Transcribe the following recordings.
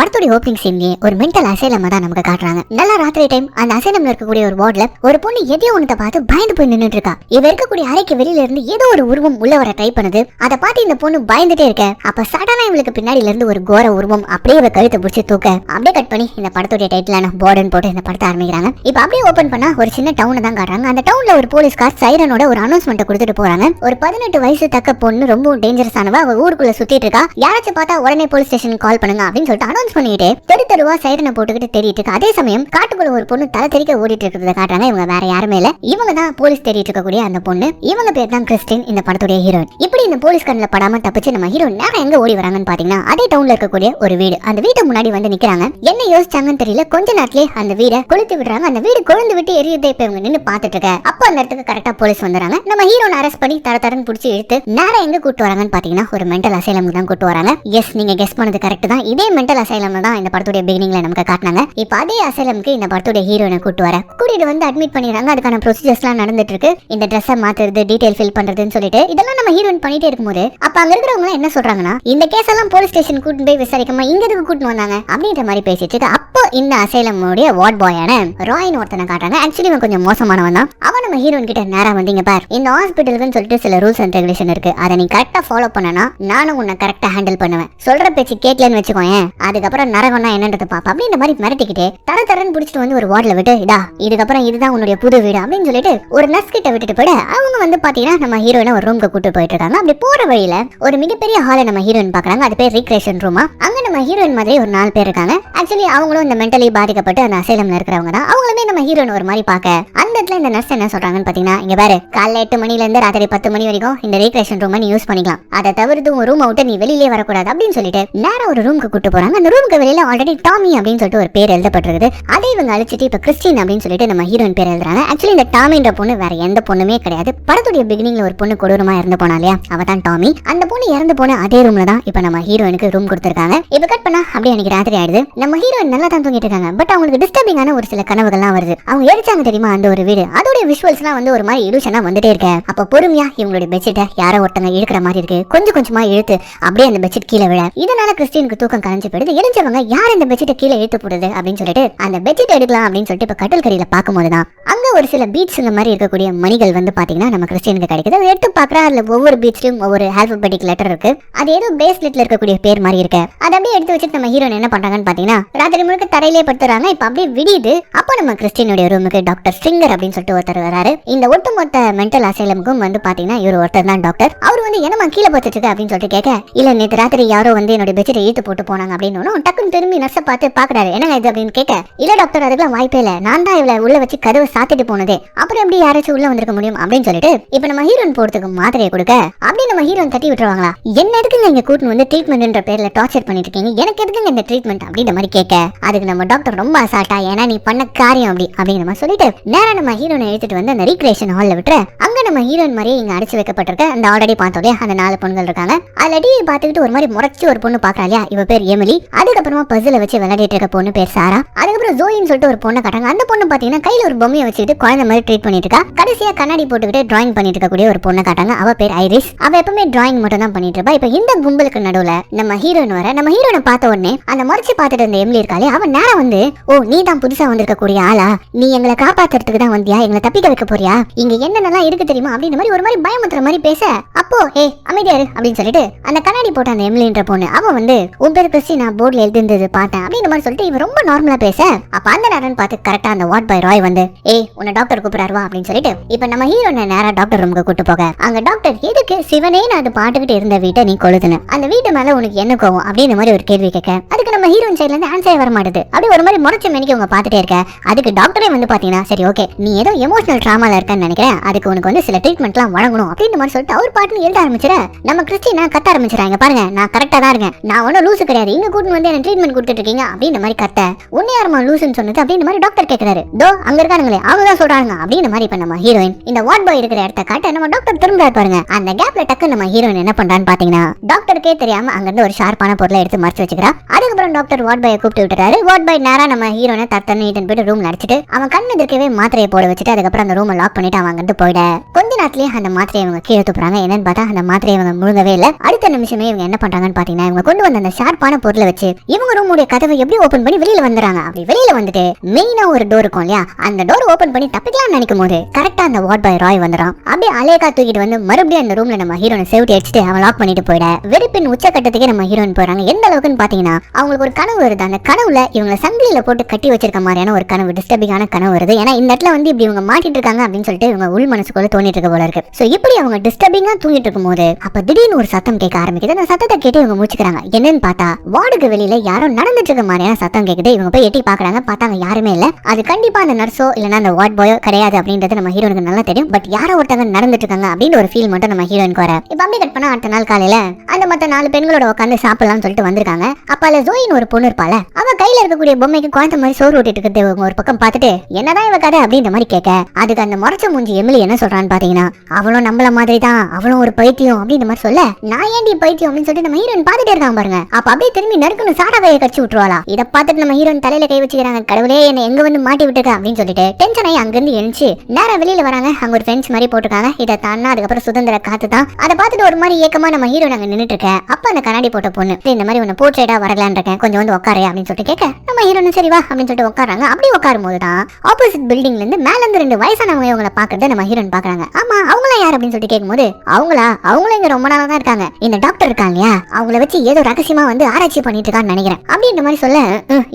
படத்தோட ஓப்பனிங் சீன்லயே ஒரு mental asylum தான் நமக்கு காட்டுறாங்க. நல்லா ராத்திரி டைம் அந்த அசைலம்ல இருக்கக்கூடிய ஒரு வார்டுல ஒரு பொண்ணு எதையோ ஒண்ணு பார்த்து பயந்து போய் நின்னுட்டு இருக்கா. இவ இருக்கக்கூடிய அறைக்கு வெளியில இருந்து ஏதோ ஒரு உருவம் உள்ள வர ட்ரை பண்ணுது. அதை பார்த்து இந்த பொண்ணு பயந்துட்டே இருக்க. அப்ப சடனா இவளுக்கு பின்னாடில இருந்து ஒரு கோர உருவம் அப்படியே இவ கழுத்தை பிடிச்சி தூக்க அப்படியே கட் பண்ணி இந்த படத்தோட டைட்டிலான போர்டன் போட்டு இந்த படத்தை ஆரம்பிக்கிறாங்க. இப்ப அப்படியே ஓபன் பண்ணா ஒரு சின்ன டவுன் தான் காட்டுறாங்க. அந்த டவுன்ல ஒரு போலீஸ்கார் சைரனோட ஒரு அனௌன்ஸ்மெண்ட் கொடுத்துட்டு போறாங்க. ஒரு 18 வயசு தக்க பொண்ணு ரொம்ப டேஞ்சரஸ் ஆனவ, அவ ஊருக்குள்ள சுத்திட்டு இருக்கா, யாராச்சும் பார்த்தா உடனே போலீஸ் ஸ்டேஷனுக்கு கால் பண்ணுங்க அப்படின்னு சொல்லிட்டு அனௌன்ஸ் பண்ணிட்டு தெரு தெருவா சைரனை போட்டுக்கிட்டு தேடிட்டு இருக்கு. அதே சமயம் காட்டுக்குள்ள ஒரு பொண்ணு தலை தெறிக்க ஓடிட்டு இருக்கிறத காட்டுறாங்க. இவங்க வேற யாருமே இல்ல, இவங்க தான் போலீஸ் தேடிட்டு இருக்கக்கூடிய அந்த பொண்ணு. இவங்க பேர் தான் கிறிஸ்டின், இந்த படத்துடைய ஹீரோயின். இப்படி இந்த போலீஸ் கண்ணுல படாம தப்பிச்சு நம்ம ஹீரோயின் நேரம் எங்க ஓடி வராங்கன்னு பாத்தீங்கன்னா அதே டவுன்ல இருக்கக்கூடிய ஒரு வீடு. அந்த வீட்டு முன்னாடி வந்து நிக்கிறாங்க. என்ன யோசிச்சாங்கன்னு தெரியல, கொஞ்ச நேரத்திலே அந்த வீடை கொளுத்தி விடுறாங்க. அந்த வீடு கொழுந்து விட்டு எரியுதே. இப்ப இவங்க நின்னு பாத்துட்டு இருக்க அப்ப அந்த இடத்துக்கு கரெக்டா போலீஸ் வந்துறாங்க. நம்ம ஹீரோயின் அரெஸ்ட் பண்ணி தரன்னு புடிச்சு இழுத்து நேரம் எங்க கூட்டு வராங்கன்னு பாத்தீங்கன்னா ஒரு மென்டல் அசைலம் தான் கூட்டு வராங்க. எஸ், நீங்க கெஸ் பண்ணது கரெக்ட் தான். இதே மென்டல் அசைலம் தான் இந்த படத்துடைய பிகினிங்ல நமக்கு காட்டினாங்க. இப்ப அதே அசைலம்க்கு இந்த படத்துடைய ஹீரோயினை கூட்டிட்டு வந்து அட்மிட் பண்ணிடுறாங்க. அதுக்கான ப்ரொசீஜர்ஸ்லாம் நடந்துட்டு இருக்கு. இந்த ட்ரெஸ்ஸை மாத்துறது, டீடைல் ஃபில் பண்றதுன்னு சொல்லிட்டு இதெல்லாம் நம்ம ஹீரோயின் பண்ணிட்டே இருக்கும்போது அப்ப அங்க இருக்கிறவங்க என்ன சொல்றாங்கன்னா, இந்த கேஸ் எல்லாம் போலீஸ் ஸ்டேஷன் கூட்டிட்டு போய் விசாரிக்காம இங்க எதுக்கு கூட்டிட்டு வந்தாங்க அப்படின்ற மாதிரி பேசிட்டு இருக்கு. அப்போ இந்த அசைலமுடைய வார்ட் பாயான ராயின் ஒருத்தனை காட்டுறாங்க. ஆக்சுவலி இவன் கொஞ்சம் மோசமானவன் தான். அவன் நம்ம ஹீரோயின் கிட்ட நேரா வந்தீங்க பார், இந்த ஹாஸ்பிட்டலுக்குன்னு சொல்லிட்டு சில ரூல்ஸ் அண்ட் ரெகுலேஷன் இருக்கு, அதை நீ கரெக்டா ஃபாலோ பண்ணனா நானும் உன்னை கரெக்டா ஹேண்டில் பண்ணுவேன். சொல்ற பேச்சு கேட்கலன்னு வச்சுக்கோயேன், அதுக்கப்புறம் நரகம்னா என்னன்றது பாப்பா அப்படின்ற மாதிரி மிரட்டிக்கிட்டு தரன்னு பிடிச்சிட்டு வந்து ஒரு வார்டுல விட்டு, இதா இதுக்கப்புறம் இதுதான் உன்னுடைய புது வீடு அப்படின்னு சொல்லிட்டு ஒரு நர்ஸ் கிட்ட விட்டுட்டு போயிட அவங்க வந்து பாத்தீங்கன்னா நம்ம ஹீரோயினை ஒரு ரூம்க்கு கூட்டு போயிட்டு இருக்காங்க. அப்படி போற வழியில ஒரு மிகப்பெரிய ஹாலை நம்ம ஹீரோயின் பாக்குறாங்க. அது பேர் ரீக்ரியேஷன் ரூமா. அங்க நம்ம ஹீரோயின் மாதிரி ஒரு 4 பேர் இருக்காங்க. ஆக்சுவலி அவங்களும் இந்த மென்டலி பாதிக்கப்பட்டு அந்த அசைலம்ல இருக்கிறவங்க தான். அவங்களுமே நம்ம ஹீரோயின் ஒரு மாதிரி பாக்க அந்த இடத்துல இந்த நர்ஸ் என்ன சொல்றாங்கன்னு பாத்தீங்கன்னா, இங்க பாரு, காலைல 8 மணில இருந்து ராத்திரி 10 மணி வரைக்கும் இந்த ரீக்ரியேஷன் ரூமை நீ யூஸ் பண்ணிக்கலாம், அதை தவிர்த்து உன் ரூம் விட்டு நீ வெளியிலே வரக்கூடாது அப்படின்னு சொல்லிட்டு நேரா ஒரு ரூமுக்கு கூட்டு போறாங்க. அந்த ரூமுக்கு வெளியில ஆல்ரெடி டாமி அப்படின்னு சொல்லிட்டு ஒரு பேர் எழுதப்பட்டிருக்கு. அதை இவங்க அழிச்சிட்டு இப்ப கிறிஸ்டின் அப்படின்னு சொல்லிட்டு நம்ம ஹீரோயின் பேர் எழுதுறாங்க. ஆக்சுவலி இந்த டாமின்ற பொண்ணு வேற எந்த பொண்ணுமே கிடையாது. படத்துடைய பிகினிங்ல ஒரு பொண்ணு கொடூரமா இறந்து போனா இல்லையா, அவ தான் டாமி. அந்த பொண்ணு இறந்து போன அதே ரூம்ல தான் இப்ப நம்ம ஹீரோயினுக்கு ரூம் கொடுத்திருக்காங்க. இப்ப கட் பண்ணா அப்படியே அன்னைக்கு ராத்திரி ஆயிடுது. நம்ம ஹீரோயின் நல்லா தான் தூங்கிட்டு இருக்காங்க. பட் அவங்களுக்கு டிஸ்டர்பிங்கான ஒரு சில கனவுகள்லாம் வருது. அவங்க எரிச்சாங்க தெரியுமா அந்த ஒரு வீடு, அதோட விஷுவல்ஸ்லாம் வந்து ஒரு மாதிரி இலுஷனா வந்துட்டே இருக்கு. அப்ப பொறுமையா இவங்களுடைய பெட்ஷீட்டை யாரோ ஒருத்தங்க இழுக்கிற மாதிரி இருக்கு. கொஞ்சம் கொஞ்சமா இழுத்து அப்படியே அந்த பெட்ஷீட் கீழே விழ, இதனால கிறிஸ்டினுக்கு தூக்கம் கலைஞ்சு போயிடுது. எரிஞ்சவங்க யார் இந்த பெட்ஷீட்டை கீழே இழுத்து போடுது அப்படின்னு சொல்லிட்டு அந்த பெட்ஷீட் எடுக்கலாம் அப்படின்னு சொல்லிட்டு இப்ப கட்டல் கரையில பார்க்கும்போதுதான் அங்க ஒரு சில பீட்ஸ்ங்க மாதிரி இருக்கக்கூடிய மணிகள் வந்து பாத்தீங்கன்னா நம்ம கிறிஸ்டினுக்கு கிடைக்குது. அதை எடுத்து பாக்குறா, அதுல ஒவ்வொரு பீட்ஸ்லயும் ஒவ்வொரு ஆல்பபெட்டிக் லெட்டர் இருக்கு. அது ஏதோ பிரேஸ்லெட்ல இருக்கக்கூடிய பேர் மாதிரி இருக்கு. அதை அப்படியே எடுத்து வச்சுட்டு நம்ம ஹீரோயின் என்ன பண்றாங்கன்னு பாத்தீங்கன்னா ராத்திரி முழுக்க தரையிலே படுத்துறாங்க. இப்ப அப்படியே விடியுது. அப்போ நம்ம கிறிஸ்டினுடைய ரூமுக்கு டாக்டர் ஸ்ட்ரிங்கர் அப்படின்னு சொல்லிட்டு ஒருத்தர் வராரு. இந்த ஒட்டுமொத்த மென்டல் அசைலமுக்கும் வந்து பாத்தீங்கன்னா இவர் ஒருத்தர் தான் டாக்டர். அவர் வந்து என்னமா கீழே பார்த்துட்டு இருக்கு அப்படின்னு சொல்லிட்டு கேட்க, இல்ல நேற்று ராத்திரி யாரோ வந்து என்னோட பெட்ஷீட்டை இழுத்து போட்டு போனாங்க அப்படின்னு டக்குன்னு திரும்பி நர்ஸை பார்த்து பாக்குறாரு. என்னங்க இது அப்படின்னு கேட்க, இல்ல டாக்டர் அதுக்கெல்லாம் வாய்ப்பே இல்ல, நான் தான் இவளை உள்ள வச்சு கதவை சாத்திட்டு போனதே, அப்புறம் எப்படி யாராச்சும் உள்ள வந்திருக்க முடியும் அப்படின்னு சொல்லிட்டு இப்ப நம்ம ஹீரோயின் போறதுக்கு மாத்திரையை கொடுக்க அப்படி நம்ம ஹீரோயின் தட்டி விட்டுருவாங்களா, என்ன எதுக்குங்க இங்க கூட்டின்னு வந்து ட்ரீட்மெண்ட்ன்ற பேர்ல டார்ச்சர் பண்ணிட்டு இருக்கீங்க, எனக்கு எதுக்குங்க இந்த ட்ரீட்மெண்ட் அப்படின்ற மாதிரி கேட்க, அதுக்கு நம்ம டாக்டர் ரொம்ப அசால்ட்டா, ஏன்னா நீ பண்ண காரியம் அப்படிங்கிற மாதிரி சொல்லிட்டு நேரா நம்ம ஹீரோனை எடுத்துட்டு வந்து அந்த ரீக்ரியேஷன் ஹால்ல விட்டுற. அங்க நம்ம ஹீரோயின் மாதிரியே இங்க அடைச்சு வைக்கப்பட்டிருக்க அந்த ஆல்ரெடி பார்த்தோம் அந்த 4 பொண்ணுகள் இருக்காங்க. அதுல டிவி பார்த்துக்கிட்டு ஒரு மாதிரி முறைச்சு ஒரு பொண்ணு பாக்குறா இல்லையா, இவ பேர் எமிலி. அதுக்கப்புறமா பசில வச்சு விளையாடிட்டு இருக்க பொண்ணு பேர் சாரா. அதுக்கப்புறம் ஜோயின்னு சொல்லிட்டு ஒரு பொண்ணை காட்டாங்க. அந்த பொண்ணு பாத்தீங்கன்னா கையில ஒரு பொம்மையை வச்சுட்டு குழந்தை மாதிரி ட்ரீட் பண்ணிட்டு இருக்கா. கடைசியா கண்ணாடி போட்டுக்கிட்டு டிராயிங் பண்ணிட்டு இருக்கக்கூடிய ஒரு பொண்ணை காட்டாங்க. அவ பேர் ஐரிஸ். அவ எப்பவுமே டிராயிங் மட்டும் தான் பண்ணிட்டு இருப்பா. இப்ப இந்த கும்பலுக்கு நடுவுல நம்ம ஹீரோயின் வர. நம்ம ஹீரோனை பார்த்த உடனே அந்த முறைச்சு பார்த்துட்டு இருந்த எமிலி இருக்காளே, அவன் நேரம் வந்து, ஓ நீ தான் புதுசா வந்திருக்க கூடிய ஆளா, நீ எங்களை காப்பாத்துறதுக்கு தான் வந்தியா, எங்களை தப்பிக்க வைக்க போறியா, இங்க என்னென்னலாம் இருக்கு தெரியுமா அப்படின்ற மாதிரி ஒரு மாதிரி பயமுத்துற மாதிரி பேச, அப்போ ஏ அமைதியாரு அப்படின்னு சொல்லிட்டு அந்த கண்ணாடி போட்ட அந்த எமிலின்ற பொண்ணு அவன் வந்து, உன் பேர் கிறிஸ்டி, நான் போர்ட்ல எழுதிருந்தது பார்த்தேன் அப்படின்ற மாதிரி சொல்லிட்டு இவன் ரொம்ப நார்மலா பேச, அப்ப அந்த நேரம் பார்த்து கரெக்டா அந்த வார்ட் பாய் ராய் வந்து, ஏய் உன்னை டாக்டர் கூப்பிடாருவா அப்படின்னு சொல்லிட்டு இப்ப நம்ம ஹீரோனை நேரா டாக்டர் ரூமுக்கு கூட்டு போக, அங்க டாக்டர் எதுக்கு சிவனே நான் அது பாட்டுக்கிட்டு இருந்த வீட்டை நீ கொளுதுன, அந்த வீட்டு மேல உனக்கு என்ன கோவம் அப்படின்ற மாதிரி ஒரு கேள்வி கேட்க, அதுக்கு நம்ம ஹீரோயின் சைட்ல இருந்து ஆன்சரே வர மாட்டேது. அப்படியே ஒரு மாதிரி முறைச்சு மெனிக்கு அவங்க பாத்துட்டே இருக்க. அதுக்கு டாக்டரே வந்து பாத்தீங்கன்னா, சரி ஓகே நீ ஏதோ எமோஷனல் ட்ராமால இருக்கன்னு நினைக்கிறேன், அதுக்கு உனக்கு வந்து சில ட்ரீட்மெண்ட்லாம் வழங்கணும் அப்படின்ற மாதிரி சொல்லிட்டு அவர் பாட்டுன்னு எழுத ஆரம்பிச்சிட. நம்ம கிறிஸ்டினா கத்த ஆரம்பிச்சிடறாங்க, பாருங்க நான் கரெக்டா தான் இருக்கேன், நான் ஒன்னும் லூசு கிடையாது, இங்க கூட்டு வந்து என்ன ட்ரீட்மெண்ட் கொடுத்துட்டு இருக்கீங்க அப்படின்ற மாதிரி கத்த. உன்னை யாருமா லூசுன்னு சொன்னது அப்படின்ற மாதிரி டாக்டர் கேட்கிறாரு. தோ அங்க இருக்கானுங்களே அவங்க தான் சொல்றாங்க அப்படின்ற மாதிரி இப்ப நம்ம ஹீரோயின் இந்த வார்ட் பாய் இருக்கிற இடத்த காட்ட நம்ம டாக்டர் திரும்புறாரு பாருங்க. அந்த கேப்ல டக்கு நம்ம ஹீரோயின் என்ன பண்றான்னு பாத்தீங்கன்னா டாக்டருக்கே தெரியாம அங்க இருந்து ஒரு ஷார்ப்பான பொருளை எடுத்து மறைச்சு வச்சுக்கிறா. அதுக்கப்புறம் அப்புறம் டாக்டர் வார்ட் பாயை கூப்பிட்டு விட்டுறாரு. வார்ட் பாய் நேரா நம்ம ஹீரோனை தத்தன்னு ஈட்டன் போயிட்டு ரூம் அடிச்சிட்டு அவன் கண்ணு எதிர்க்கவே மாத்திரையை போட வச்சுட்டு அதுக்கப்புறம் அந்த ரூமை லாக் பண்ணிட்டு அவன் அங்கிட்டு போயிட கொஞ்ச நேரத்திலேயே அந்த மாத்திரையை இவங்க கீழே துப்புறாங்க. என்னன்னு பார்த்தா அந்த மாத்திரையை இவங்க முழுங்கவே இல்லை. அடுத்த நிமிஷமே இவங்க என்ன பண்றாங்கன்னு பாத்தீங்கன்னா இவங்க கொண்டு வந்த அந்த ஷார்ப்பான பொருளை வச்சு இவங்க ரூமுடைய கதவை எப்படி ஓபன் பண்ணி வெளியில வந்துறாங்க. அப்படி வெளியில வந்துட்டு மெயினா ஒரு டோர் இருக்கும் இல்லையா, அந்த டோர் ஓபன் பண்ணி தப்பிக்கலாம்னு நினைக்கும் போது கரெக்டா அந்த வார்ட் பாய் ராய் வந்துறான். அப்படியே அலேகா தூக்கிட்டு வந்து மறுபடியும் அந்த ரூம்ல நம்ம ஹீரோனை சேவட்டி அடிச்சுட்டு அவன் லாக் பண்ணிட்டு போயிட வெறுப்பின் உச்சக்கட்டத்துக்கே நம்ம ஹீரோயின் போறாங்க. எந்த அளவுக்குன்னு பாத்தீங்கன்னா அவங்களுக்கு ஒரு கனவு வருது. அந்த கனவுல இவங்க சங்கிலியில போட்டு கட்டி வச்சிருக்க மாதிரியான ஒரு கனவு, டிஸ்டர்பிங்கான கனவு வருது. ஏன்னா இந்த இடத்துல வந்து இப்படி இவங்க மாட்டிட்டு இருக்காங்க அப்படின்னு சொல்லிட்டு இவங்க உள் மனசுக்குள்ள தோணிட்டு இருக்க போல இருக்கு. சோ இப்படி அவங்க டிஸ்டர்பிங்கா தூங்கிட்டு இருக்கும் போது அப்ப திடீர்னு ஒரு சத்தம் கேட்க ஆரம்பிக்குது. அந்த சத்தத்தை கேட்டு இவங்க முடிச்சுக்கிறாங்க. என்னன்னு பார்த்தா வார்டுக்கு வெளியில யாரோ நடந்துட்டு இருக்க மாதிரியான சத்தம் கேக்குது. இவங்க போய் எட்டி பாக்குறாங்க. பார்த்தாங்க யாருமே இல்ல. அது கண்டிப்பா அந்த நர்ஸோ இல்லனா அந்த வார்ட் பாயோ கிடையாது அப்படின்றது நம்ம ஹீரோனுக்கு நல்லா தெரியும். பட் யாரோ ஒருத்தங்க நடந்துட்டு இருக்காங்க அப்படின்னு ஒரு ஃபீல் மட்டும் நம்ம ஹீரோனுக்கு வர. இப்ப அப்படியே கட் பண்ணா அடுத்த நாள் காலையில அந்த மத்த 4 பெண்களோட உட்காந்து சாப்பிடலாம்னு சொல்லிட்டு வந்திருக்காங்க. அப்ப அதுல ஜோயின் ஒரு பொண்ணு இருப்பால, அவ கையில இருக்கக்கூடிய பொம்மைக்கு குழந்தை மாதிரி சோறு ஊட்டிட்டு இருக்கிறது ஒரு பக்கம் பார்த்துட்டு என்னதான் இவ கதை அப்படின்ற மாதிரி கேட்க அதுக்கு அந்த முறைச்ச மூஞ்சி எமிலி என்ன சொல்றான்னு பாத்தீங்கன்னா அவளும் நம்மள மாதிரி தான், அவளும் ஒரு பைத்தியம் அப்படின்ற மாதிரி சொல்ல நான் ஏன்டி பைத்தியம் அப்படின்னு சொல்லிட்டு நம்ம ஹீரோயின் பாத்துட்டே இருக்காங்க பாருங்க. அப்ப அப்படியே திரும்பி நறுக்குன்னு சாராவையை கடிச்சு விட்டுருவாளா. இதை பார்த்துட்டு நம்ம ஹீரோயின் தலையில கை வச்சுக்கிறாங்க. கடவுளே என்ன எங்க வந்து மாட்டி விட்டுருக்க அப்படின்னு சொல்லிட்டு டென்ஷன் ஆகி அங்கிருந்து எழுந்து நேரா வெளியில வராங்க. அங்க ஒரு ஃபென்ஸ் மாதிரி போட்டுருக்காங்க. இதை தானா அதுக்கப்புறம் சுதந்திர காத்து தான். அதை பார்த்துட்டு ஒரு மாதிரி ஏக்கமா நம்ம ஹீரோயின் அங்க நின்னுட்டு இருக்க. அப்ப அந்த கண்ணாடி போட்ட பொண்ணு இந்த மாதிரி உன்னை போர்ட்ரேட்டா வரலான்னு இருக்கேன், கொஞ்சம் வந்து உட்காரு அப்படின்னு சொல்லிட்டு கேட்க நம்ம ஹீரோயின் சரி வா அப்படின்னு சொல்லிட்டு உட்காராங்க. அப்படி உட்காரும் போதுதான் ஆப்போசிட் பில்டிங்ல இருந்து மேல இருந்து 2 வயசானவங்க இவங்களை பாக்குறத நம்ம ஹீரோயின் பாக்குறாங்க. ஆமா அவங்களா யார் அப்படின்னு சொல்லிட்டு கேட்கும்போது அவங்களும் இங்க ரொம்ப நாளா தான் இருக்காங்க. இந்த டாக்டர் இருக்காங்க இல்லையா, அவங்கள வச்சு ஏதோ ரகசியமா வந்து ஆராய்ச்சி பண்ணிட்டு இருக்கான்னு நினைக்கிறேன் அப்படின்ற மாதிரி சொல்ல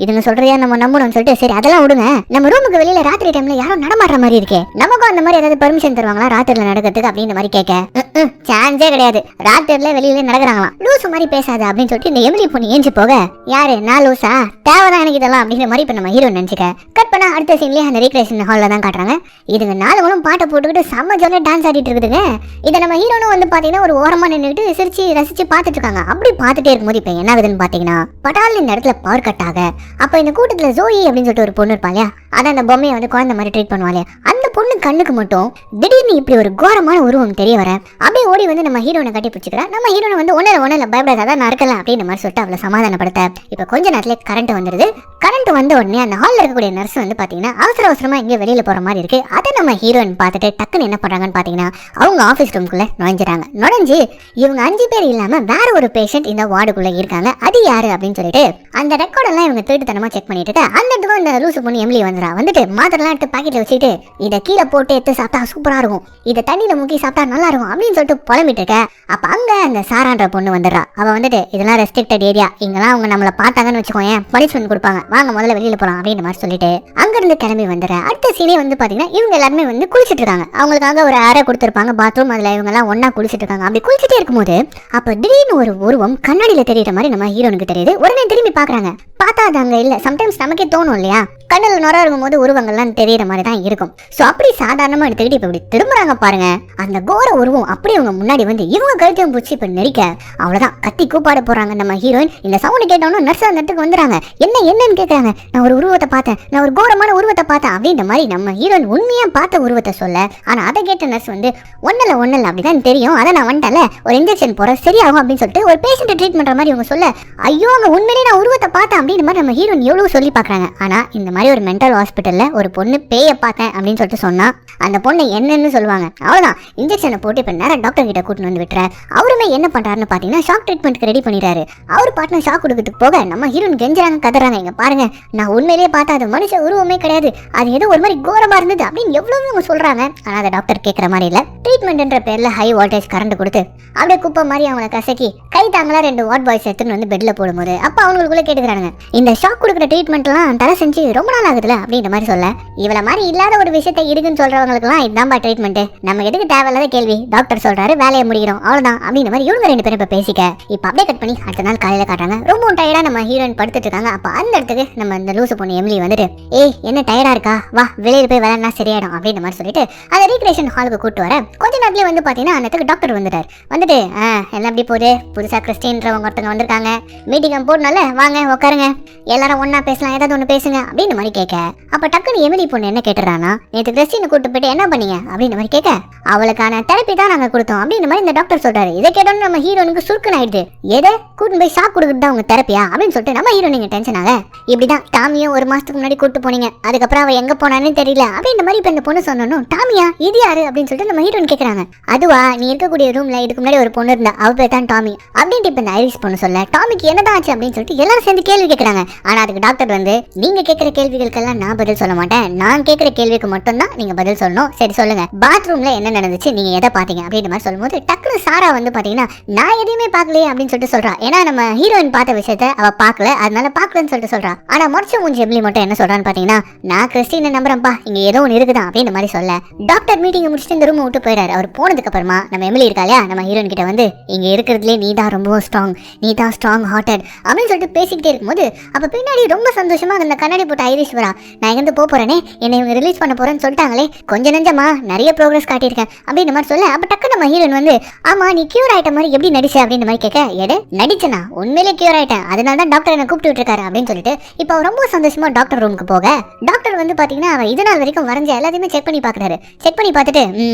இதுங்க சொல்றியா நம்ம நம்பணும்னு சொல்லிட்டு சரி அதெல்லாம் விடுங்க, நம்ம ரூமுக்கு வெளியில ராத்திரி டைம்ல யாரும் நடமாடுற மாதிரி இருக்கே, நமக்கும் அந்த மாதிரி ஏதாவது பெர்மிஷன் தருவாங்களா ராத்திரில நடக்கிறதுக்கு அப்படின்ற மாதிரி கேட்க சான்ஸே கிடையாது, ராத்திரில வெளியில நடக்கிறாங்களாம், லூசு மாதிரி பேசாத அப்படின்னு சொல்லிட்டு இந்த எமிலி பொண்ணு ஏஞ்சி போக யாரு நான் லூசா தேவைதான் எனக்கு இதெல்லாம் அப்படின்ற மாதிரி இப்ப நம்ம ஹீரோ நினைச்சுக்க. கட் பண்ணா அடுத்த சீன்லயே அந்த ரீக்ரியேஷன் ஹால்ல தான் காட்டுறாங்க. இதுங்க 4 பாட்டை போட்டுக்கிட்டு செம்ம ஜாலியா டான்ஸ் ஆடிட்டு இருக்குதுங்க. இதை நம்ம ஹீரோனும் வந்து பாத்தீங்கன்னா ஒரு ஓரமா நின்றுட்டு சிரிச்சு ரசிச்சு பாத்துட்டு இருக்காங்க. அப்படி பாத்துட்டே இருக்கும்போது இப்ப என்ன ஆகுதுன்னு பாத்தீங்கன்னா பட்டால் இந்த இடத்துல பவர் கட் ஆக அப்ப இந்த கூட்டத்துல ஜோயி அப்படின்னு சொல்லிட்டு ஒரு பொண்ணு இருப்பாளையா, அதான் அந்த பொம்மையை வந்து குழந்தை மாதிரி ட்ரீட் பண்ணுவாளே, அந்த பொண்ணு கண்ணுக்கு மட்டும் திடீர்னு இப்படி ஒரு கோரமான உருவம் தெரிய வர அப்படியே ஓடி வந்து நம்ம ஹீரோனை கட்டி பிடிச்சிக்கிறா. நம்ம ஹீரோனை வந்து ஒன்னில் பயப்படாதான் நான் இருக்கலாம் அப்படின்ற மாதிரி சொல்லிட்டு அவளை சமாதானப்படுத்த இப்ப கொஞ்ச நேரத்துல கரண்ட் வந்துருது. கரண்ட் வந்த உடனே அந்த ஹால்ல இருக்கக்கூடிய நர்ஸ் வந்து பாத்தீங்கன்னா அவசரமா இங்க வெளியில போற மாதிரி இருக்கு. அதை நம்ம ஹீரோயின் பார்த்துட்டு டக்குன்னு என்ன பண்றாங்கன்னு பாத்தீங்கன்னா அவங்க ஆபீஸ் ரூம்குள்ள நுழைஞ்சு இவங்க 5 பேர் இல்லாம வேற ஒரு பேஷண்ட் இந்த வார்டுக்குள்ள இருக்காங்க, அது யாரு அப்படின்னு சொல்லிட்டு அந்த ரெக்கார்ட் எல்லாம் இவங்க திருட்டுத்தனமா செக் பண்ணிட்டு இருக்க. அந்த இடத்துக்கு இந்த லூசு பொண்ணு எமிலி வந்துட்டு மாத்திரலாம் எடுத்து பாக்கெட்ல வச்சுட்டு இதை கீழே போட்டு எடுத்து சாப்பிட்டா சூப்பரா இருக்கும், இதை தண்ணியில முக்கி சாப்பிட்டா நல்லா இருக்கும் அப்படின்னு சொல்லிட்டு புலம்பிட்டு இருக்க. அப்ப அங்க அந்த சாரான்ற பொண்ணு வந்துடுறா. அவ வந்துட்டு இதெல்லாம் ரெஸ்ட்ரிக்டட் ஏரியா, இங்கெல்லாம் அவங்க நம்மள பார்த்தாங்கன்னு வச்சுக்கோங்க பனிஷ்மெண்ட் கொடுப்பாங்க, வாங்க முதல்ல வெளியில போலாம் அப்படின்ற மாதிரி சொல்லிட்டு அங்க இருந்து கிளம்பி வந்துடுற. அடுத்த சீனே வந்து பாத்தீங்கன்னா இவங்க எல்லாருமே வந்து குளிச்சிட்டு இருக்காங்க. அவங்களுக்காக ஒரு அறை கொடுத்துருப்பாங்க பாத்ரூம், அதுல இவங்க எல்லாம் ஒன்னா குளிச்சிட்டு இருக்காங்க. அப்படி குளிச்சுட்டே இருக்கும்போது அப்ப திடீர்னு ஒரு உருவம் கண்ணாடியில தெரியற மாதிரி நம்ம ஹீரோனுக்கு தெரியுது. உடனே திரும்பி பாக்குறாங்க. பார்த்தா அது அங்க இல்ல. சம்டைம்ஸ் நமக்கே தோணும் இல்லையா, கண்ணில் நுர இருக்கும் போது உருவங்கள்லாம் தெரியற மாதிரி தான் இருக்கும். சோ அப்படி சாதாரணமா எடுத்துக்கிட்டு இப்ப இப்படி திரும்புறாங்க பாருங்க. அந்த கோர உருவம் அப்படி அவங்க முன்னாடி வந்து இவங்க கழுத்தையும் பிடிச்சி இப்ப நெரிக்க அவ்வளவுதான் கத்தி கூப்பாட போறாங்க நம்ம ஹீரோயின். இந்த சவுண்ட் கேட்டவனும் நர்ஸ் அந்த இடத்துக்கு வந்துறாங்க. என்னன்னு கேட்கறாங்க. நான் ஒரு உருவத்தை பார்த்தேன், நான் ஒரு கோரமான உருவத்தை பார்த்தேன் அப்படின்ற மாதிரி நம்ம ஹீரோயின் உண்மையா பார்த்த உருவத்தை சொல்ல, ஆனா அதை கேட்ட நர்ஸ் வந்து ஒன்னல அப்படிதான் தெரியும், அதை நான் வந்துட்டல ஒரு இன்ஜெக்ஷன் போற சரியாகும் அப்படின்னு சொல்லிட்டு ஒரு பேஷண்ட் ட்ரீட் பண்ற மாதிரி இவங்க சொல்ல, ஐயோ அங்க உண்மையிலேயே நான் உருவத்தை பார்த்தேன் அப்படின்ற மாதிரி நம்ம ஹீரோயின் எவ்வளவு சொல்லி பாக்குறாங்க. ஆனா இந்த மாதிரி ஒரு மென்டல் ஹாஸ்பிட்டல்ல ஒரு பொண்ணு பேய பார்த்தேன் அப்படின்னு சொல்லிட்டு சொன்னா அந்த பொண்ணை என்னன்னு சொல்லுவாங்க. அவ்வளவுதான் இன்ஜெக்ஷனை போட்டு இப்ப நேரம் டாக்டர் கிட்ட கூட்டிட்டு வந்து விட்டுற. அவருமே என்ன பண்றாருன்னு பாத்தீங்கன்னா ஷாக் ட்ரீட்மெண்ட்க்கு ரெடி பண்ணிடுறாரு. அவர் பாட்னர் ஷாக் கொடுக்கறதுக்கு போக நம்ம ஹீரோயின் கெஞ்சுறாங்க கதறாங்க, இங்க பாருங்க நான் உண்மையிலேயே பார்த்தா அது மனுஷ உருவமே கிடையாது, அது ஏதோ ஒரு மாதிரி கோரமா இருந்தது அப்படின்னு எவ்வளவு அவங்க சொல்றாங்க. ஆனா அதை டாக்டர் கேட்கற மாதிரி இல்ல. ட்ரீட்மெண்ட்ன்ற பேர்ல ஹை வோல்டேஜ் கரண்ட் கொடுத்து அப்படியே குப்பை மாதிரி அவங்களை கசக்கி கை தாங்களா 2 வார்ட் பாய்ஸ் எடுத்துன்னு வந்து பெட்ல போடும்போது அப்ப அவங்களுக்குள்ள கேட்டுக்கிறாங்க, இந்த ஷாக் கொடுக்குற ட்ரீட்மெண்ட் எல்லாம் தலை செஞ்சு ரொம்ப நாள் ஆகுதுல அப்படின்ற மாதிரி சொல்ல, இவள மாதிரி இல்லாத ஒரு விஷயத்தை இருக்குன்னு சொல்றவங்களுக்கு எல்லாம் இதுதான்பா ட்ரீட்மெண்ட், நம்ம எதுக்கு தேவையில்லாத கேள்வி, டாக்டர் சொல்றாரு வேலையை முடிக்கிறோம் அவ்வளவுதான் அப்படின்ற மாதிரி இவங்க 2 பேரும் இப்ப பேசிக்க. இப்ப அப்படியே கட் பண்ணி அடுத்த நாள் காலையில காட்டுறாங்க. ரொம்ப டயர்டா நம்ம ஹீரோயின் படுத்துட்டு இருக்காங்க. அப்ப அந்த இடத்துக்கு நம்ம இந்த லூசு பொண்ணு எமிலி வந்துட்டு ஏய் என்ன டயர்டா இருக்கா, வா வெளியில போய் விளையாடுனா சரியாயிடும் அப்படின்ற மாதிரி சொல்லிட்டு அந்த ரீக்ரியேஷன் ஹாலுக்கு கூட்டு வர கொஞ்ச நேரத்துல வந்து பாத்தீங்கன்னா அந்த இடத்துக்கு டாக்டர் வந்துட்டார். வந்துட்டு எல்லாம் எப்படி போகுது, புதுசா கிறிஸ்டின்றவங்க ஒருத்தவங்க வந்திருக்காங்க, மீட்டிங் போடணும்ல, வாங்க உட்காருங்க எல்லாரும் ஒன்னா பேசலாம், ஏதாவது ஒண்ணு பேசுங்க சொல்லுங்க அப்படின்னு மாதிரி கேட்க, அப்ப டக்குன்னு எமிலி பொண்ணு என்ன கேட்டுறானா, நேற்று கிறிஸ்டினை கூட்டு போயிட்டு என்ன பண்ணீங்க அப்படின்னு மாதிரி கேட்க, அவளுக்கான தெரப்பி தான் நாங்க கொடுத்தோம் அப்படின்னு மாதிரி இந்த டாக்டர் சொல்றாரு. இதை கேட்டோன்னு நம்ம ஹீரோனுக்கு சுருக்குன்னு ஆயிடுது. எதை கூட்டு போய் ஷாக் கொடுக்குறது தான் உங்க தெரப்பியா அப்படின்னு சொல்லிட்டு நம்ம ஹீரோ நீங்க டென்ஷன் ஆக, இப்படிதான் டாமியும் ஒரு மாசத்துக்கு முன்னாடி கூட்டு போனீங்க, அதுக்கப்புறம் அவ எங்க போனான்னு தெரியல அப்படின்ற மாதிரி இப்ப இந்த பொண்ணு சொன்னோம். டாமியா இது யாரு அப்படின்னு சொல்லிட்டு நம்ம ஹீரோன் கேக்குறாங்க. அதுவா, நீ இருக்கக்கூடிய ரூம்ல இதுக்கு முன்னாடி ஒரு பொண்ணு இருந்தா, அவ பேர் தான் டாமி அப்படின்ட்டு இப்ப இந்த ஐரிஷ் பொண்ணு சொல்ல, டாமிக்கு என்னதான் ஆச்சு அப்படின்னு சொல்லிட்டு எல்லாரும் சேர்ந்து கேள்வி கேட்கறாங்க. ஆனா அதுக்கு டாக்டர் வந்து, நீங்க கேட்கிற கேள்விகளுக்கெல்லாம் நான் பதில் சொல்ல மாட்டேன், நான் கேட்கிற கேள்விக்கு மட்டும் தான் நீங்க பதில் சொல்லணும். சரி சொல்லுங்க, பாத்ரூம்ல என்ன நடந்துச்சு, நீங்க எதை பாத்தீங்க அப்படின்ற மாதிரி சொல்லும்போது டக்குனு சாரா வந்து பாத்தீங்கன்னா நான் எதையுமே பார்க்கலையே அப்படின்னு சொல்லிட்டு சொல்றா. ஏன்னா நம்ம ஹீரோயின் பார்த்த விஷயத்த அவ பார்க்கல, அதனால பார்க்கலன்னு சொல்லிட்டு சொல்றா. ஆனா முடிச்ச மூஞ்சி எமிலி மட்டும் என்ன சொல்றான்னு பாத்தீங்கன்னா, நான் கிறிஸ்டினை நம்புறேன்ப்பா, இங்க ஏதோ ஒன்று இருக்குதான் அப்படின்ற மாதிரி சொல்ல, டாக்டர் மீட்டிங் முடிச்சுட்டு இந்த ரூம் விட்டு போயிடாரு. அவர் போனதுக்கு அப்புறமா நம்ம எமிலி இருக்கா இல்லையா, நம்ம ஹீரோயின் கிட்ட வந்து, இங்க இருக்கிறதுலே நீ தான் ரொம்ப ஸ்ட்ராங், நீ தான் ஸ்ட்ராங் ஹார்ட்டட் அப்படின்னு சொல்லிட்டு பேசிக்கிட்டே இருக்கும்போது அப்ப பின்னாடி ரொம்ப சந்தோஷமா அந்த கண்ணாடி போட்ட ஐரிஷ் வரா. நான் எங்க இருந்து போறேனே, என்னை இவங்க ரிலீஸ் பண்ண போறேன்னு சொல்லிட்டாங்களே, கொஞ்ச நெஞ்சமா நிறைய ப்ரோக்ரஸ் காட்டியிருக்கேன் அப்படின்னு மாதிரி சொல்ல, அப்ப டக்கு நம்ம ஹீரோயின் வந்து, ஆமா நீ கியூர் ஆயிட்ட மாதிரி எப்படி நடிச்ச அப்படின்னு மாதிரி கேட்க, எடு நடிச்சனா, உண்மையிலே கியூர் ஆயிட்டேன், அதனால தான் டாக்டர் என்ன கூப்பிட்டு விட்டுருக்காரு அப்படின்னு சொல்லிட்டு இப்போ அவர் ரொம்ப சந்தோஷமா டாக்டர் ரூமுக்கு போக, டாக்டர் வந்து பாத்தீங்கன்னா அவ இது நாள் வரைக்கும் வரைஞ்ச எல்லாத்தையுமே செக் பண்ணி பாக்குறாரு. செக் பண்ணி பார்த்துட்டு,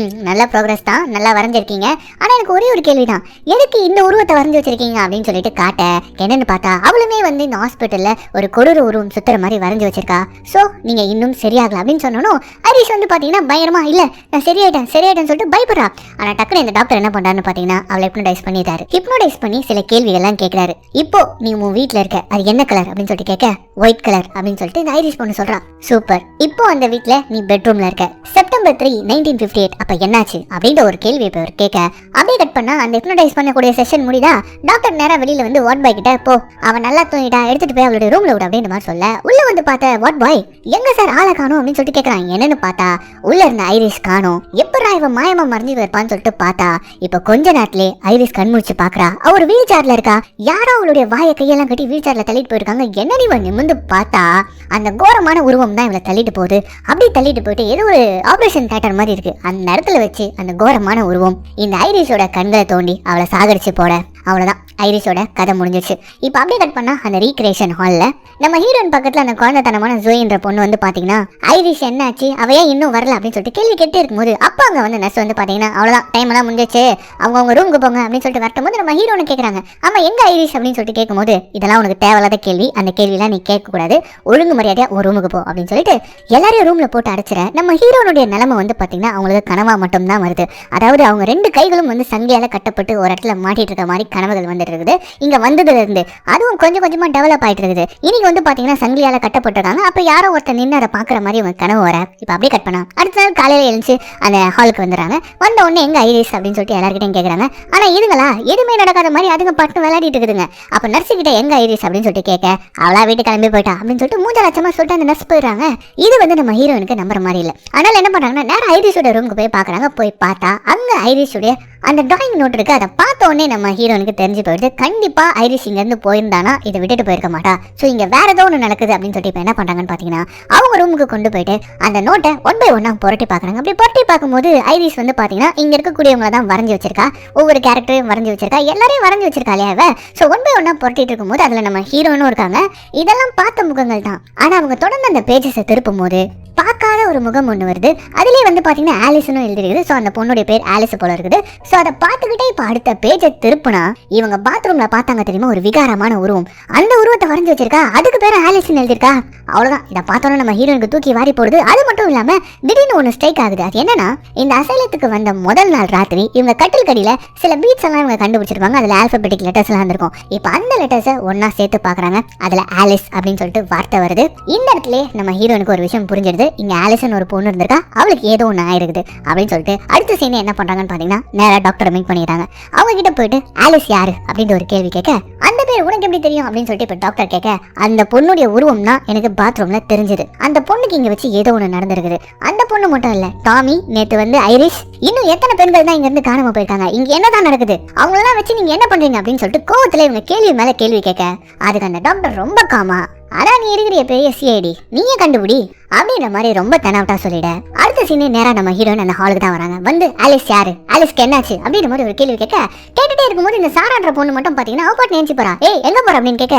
நல்ல ப்ரோக்ரஸ் தான், நல்லா வரைஞ்சிருக்கீங்க, ஆனா எனக்கு ஒரே ஒரு கேள்விதான், எதுக்கு இந்த உருவத்தை வரைஞ்சி வச்சிருக்கீங்க அப்படின்னு சொல்லிட்டு காட்ட, என்னன்னு பார்த்தா அவளுமே வந்து இந்த ஹாஸ்பிட்டல்ல ஒரு கொடூர உருவம் சுத்துற மாதிரி வரைஞ்சி வச்சிருக்கா. சோ நீங்க இன்னும் சரியாகல அப்படின்னு சொன்னோம். ஹரிஷ் வந்து பாத்தீங்கன்னா பயங்கரமா, இல்ல நான் சரியாயிட்டேன்னு சொல்லிட்டு பயப்படுறா. ஆனா டக்குனு இந்த டாக்டர் என்ன பண்றாருன்னு பாத்தீங்கன்னா அவளை ஹிப்னோடைஸ் பண்ணிட்டாரு. ஹிப்னோடைஸ் பண்ணி சில கேள்விகள் எல்லாம் கேட்கிறாரு. இப்போ நீ உன் வீட்ல இருக்க, அது என்ன கலர் அப்படின்னு சொல்லிட்டு கேட்க, ஒயிட் கலர் அப்படின்னு சொல்லிட்டு இந்த ஐரிஷ் பொண்ணு சொல்றா. சூப்பர், இப்போ அந்த வீட்ல நீ பெட்ரூம்ல இருக்க, செப்டம்பர் 3, 1958 அப்ப என்னாச்சு அப்படின்ற ஒரு கேள்வி இப்ப அவர் கேட்க, அப்படியே கட் பண்ணா அந்த ஹிப்னோடைஸ் பண்ணக்கூடிய செஷன் முடிதா. டாக்டர் நேரா வெளியில வந்து வார்ட் பாய் கிட்ட, போ அவன் நல்லா தூங்கிட்டா, எடுத்துட்டு போய் அவளுடைய ரூம்ல விடு அப்படின்ற மாதிரி சொல்ல, உள்ள வந்து பார்த்த வார்ட் பாய், எங்க சார் ஆளை காணோம் அப்படின்னு சொல்லிட்டு கேட்கறான். என்னன்னு பார்த்தா உள்ள இருந்த ஐரிஷ் காணோம். எப்படா இவன் மாயமா மறைஞ்சு இருப்பான்னு சொல்லிட்டு பார்த்தா இப்ப கொஞ்ச நேரத்திலே ஐரிஷ் கண்முழிச்சு பாக்குறா. அவர் வீல் சேர்ல இருக்கா. யாரோ அவளுடைய வாயை கையெல்லாம் கட்டி வீல் சேர்ல தள்ளிட்டு போயிருக்காங்க. என்ன இவன் நிமிந்து பார்த்தா அந்த கோரமான உருவம் தான் இவளை தள்ளிட்டு போகுது. அப்படி தள்ளிட்டு போயிட்டு ஏதோ ஒரு ஆபரேஷன் தியேட்டர் மாதிரி இருக்கு. அந்த இடத்துல வச்சு அந்த கோரமான உருவம் இந்த ஐரிஷோட கண்களை தோண்டி அவளை சாகடிச்சு போட, அவ்வளவுதான் ஐரிஷோட கதை முடிஞ்சிருச்சு. இப்போ அப்படியே கட் பண்ணா அந்த ரீக்ரியேஷன் ஹால்ல நம்ம ஹீரோயின் பக்கத்துல அந்த குழந்தைத்தனமான ஜோயின்ற பொண்ணு வந்து பாத்தீங்கன்னா, ஐரிஷ் என்னாச்சு, அவையா இன்னும் வரல அப்படின்னு சொல்லிட்டு கேள்வி கேட்டே இருக்கும்போது அப்ப அங்க வந்து நர்ஸ் வந்து பாத்தீங்கன்னா, அவ்வளவுதான் டைம் எல்லாம் முடிஞ்சிச்சு, அவங்க ரூமுக்கு போங்க அப்படின்னு சொல்லிட்டு வரட்டும் போது நம்ம ஹீரோனு கேட்கறாங்க, ஆமா எங்க ஐரிஷ் அப்படின்னு சொல்லிட்டு கேட்கும்போது, இதெல்லாம் உனக்கு தேவையில்லாத கேள்வி, அந்த கேள்வியெல்லாம் நீ கேட்க கூடாது, ஒழுங்கு மரியாதையா ஒரு ரூமுக்கு போ அப்படின்னு சொல்லிட்டு எல்லாரையும் ரூம்ல போட்டு அடைச்சிட. நம்ம ஹீரோனுடைய நிலைமை வந்து பாத்தீங்கன்னா அவங்களுக்கு கனவா மட்டும் தான் வருது. அதாவது அவங்க ரெண்டு கைகளும் வந்து சங்கையால கட்டப்பட்டு ஒரு இடத்துல மாட்டிட்டு இருக்க மாதிரி கனவுகள் வந்துட்டு இருக்குது. இங்க வந்ததுல இருந்து அதுவும் கொஞ்சம் கொஞ்சமா டெவலப் ஆயிட்டு இருக்குது. இன்னைக்கு வந்து பாத்தீங்கன்னா சங்கிலியால கட்டப்பட்டிருக்காங்க. அப்ப யாரோ ஒருத்தர் நின்று அதை பாக்குற மாதிரி அவங்க கனவு வர. இப்ப அப்படியே கட் பண்ணா அடுத்த நாள் காலையில எழுந்து அந்த ஹாலுக்கு வந்துடுறாங்க. வந்த உடனே எங்க ஐரிஷ் அப்படின்னு சொல்லிட்டு எல்லார்கிட்டையும் கேட்கறாங்க. ஆனா இதுங்களா எதுவுமே நடக்காத மாதிரி அதுங்க பட்டு விளையாடிட்டு இருக்குதுங்க. அப்ப நர்ஸ் கிட்ட எங்க ஐரிஷ் அப்படின்னு சொல்லிட்டு கேட்க, அவளா வீட்டு கிளம்பி போயிட்டா அப்படின்னு சொல்லிட்டு மூஞ்ச லட்சமா சொல்லிட்டு அந்த நர்ஸ் போயிடுறாங்க. இது வந்து நம்ம ஹீரோயினுக்கு நம்புற மாதிரி இல்ல. அதனால என்ன பண்றாங்கன்னா நேரம் ஐரிஷோட ரூமுக்கு போய் பாக்குறாங்க. போய் பார்த்தா அங்க ஐரிஷோட அந்த டிராயிங் நோட் இருக்கு. அதை பார்த்த உடனே நம்ம ஹீரோனுக்கு தெரிஞ்சு போயிடுது, கண்டிப்பா ஐரிஷ் இங்க இருந்து போயிருந்தானா இதை விட்டுட்டு போயிருக்க மாட்டா. சோ இங்க வேற ஏதோ ஒன்று நடக்குது அப்படின்னு சொல்லிட்டு என்ன பண்றாங்கன்னு பாத்தீங்கன்னா அவங்க ரூமுக்கு கொண்டு போயிட்டு அந்த நோட்டை 1 by 1 புரட்டி பாக்குறாங்க. அப்படி புரட்டி பார்க்கும்போது ஐரிஷ் வந்து பாத்தீங்கன்னா இங்க இருக்கக்கூடியவங்களை தான் வரைஞ்சி வச்சிருக்கா, ஒவ்வொரு கேரக்டரையும் வரைஞ்சி வச்சிருக்கா, எல்லாரையும் வரைஞ்சி வச்சிருக்கா இல்லையா. சோ 1 by 1 புரட்டிட்டு இருக்கும்போது அதுல நம்ம ஹீரோனும் இருக்காங்க. இதெல்லாம் பார்த்த முகங்கள் தான். ஆனா அவங்க தொடர்ந்து அந்த பேஜஸை திருப்பும் போது பார்க்காத ஒரு முகம் ஒன்று வருது. அதுலேயே வந்து பார்த்தீங்கன்னா ஆலிஸ்னு எழுதிருக்குது. ஸோ அந்த பொண்ணுடைய பேர் ஆலிஸ் போல இருக்குது. ஸோ அதை பார்த்துக்கிட்டே இப்போ அடுத்த பேஜை திருப்புனா இவங்க பாத்ரூம்ல பார்த்தாங்க தெரியுமா ஒரு விகாரமான உருவம். அந்த உருவத்தை வரைஞ்சி வச்சிருக்கா, அதுக்கு பேர் ஆலிஸ்னு எழுதிருக்கா. அவ்வளோதான். இதை பார்த்தோன்னா நம்ம ஹீரோனுக்கு தூக்கி வாரி போடுது. அது மட்டும் இல்லாமல் திடீர்னு ஒன்று ஸ்ட்ரைக் ஆகுது. அது என்னன்னா இந்த அசைலத்துக்கு வந்த முதல் நாள் ராத்திரி இவங்க கட்டில் கடியில் சில பீட்ஸ் எல்லாம் இவங்க கண்டுபிடிச்சிருப்பாங்க. அதில் ஆல்பபெட்டிக் லெட்டர்ஸ் எல்லாம் இருந்திருக்கும். இப்போ அந்த லெட்டர்ஸை ஒன்னா சேர்த்து பார்க்குறாங்க. அதில் ஆலிஸ் அப்படின்னு சொல்லிட்டு வார்த்தை வருது. இந்த இடத்துல நம்ம ஹீரோனுக்கு ஒரு விஷயம் புரிஞ்சிருது. இங்க ஆலிசன் ஒரு பொண்ணு இருந்திருக்கா, அவளுக்கு ஏதோ ஒன்று ஆயிருக்குது அப்படின்னு சொல்லிட்டு அடுத்த சீன் என்ன பண்றாங்கன்னு பாத்தீங்கன்னா நேரா டாக்டரை மீட் பண்ணிடுறாங்க. அவங்க கிட்ட போயிட்டு ஆலிஸ் யாரு அப்படின்ற ஒரு கேள்வி கேட்க, அந்த பேர் உனக்கு எப்படி தெரியும் அப்படின்னு சொல்லிட்டு இப்ப டாக்டர் கேட்க, அந்த பொண்ணுடைய உருவம் தான் எனக்கு பாத்ரூம்ல தெரிஞ்சது. அந்த பொண்ணுக்கு இங்க வச்சு ஏதோ ஒன்று நடந்திருக்குது. அந்த பொண்ணு மட்டும் இல்ல, டாமி, நேத்து வந்து ஐரிஷ், இன்னும் எத்தனை பெண்கள் தான் இங்க இருந்து காணாம போயிருக்காங்க. இங்க என்னதான் நடக்குது, அவங்களெல்லாம் வச்சு நீங்க என்ன பண்றீங்க அப்படின்னு சொல்லிட்டு கோவத்துல இவங்க கேள்வி மேல கேள்வி கேட்க, அதுக்கு அந்த டாக்டர் ரொம்ப காமா, ஆனா நீ இருக்கிற பெரிய சிஐடி, நீயே கண்டுபிடி அப்படின்ற மாதிரி ரொம்ப தெனாவட்டா சொல்லிட அடுத்த சீனே நேரா நம்ம ஹீரோயின் அந்த ஹாலுக்கு தான் வராங்க. வந்து ஆலிஸ் யாரு, ஆலிஸ்க்கு என்னாச்சு அப்படின்ற மாதிரி ஒரு கேள்வி கேட்டுட்டே இருக்கும்போது இந்த சாரான்ற பொண்ணு மட்டும் பாத்தீங்கன்னா அவ பாட்டு நினைச்சு போறா. ஏய் எங்க போற அப்படின்னு கேட்க,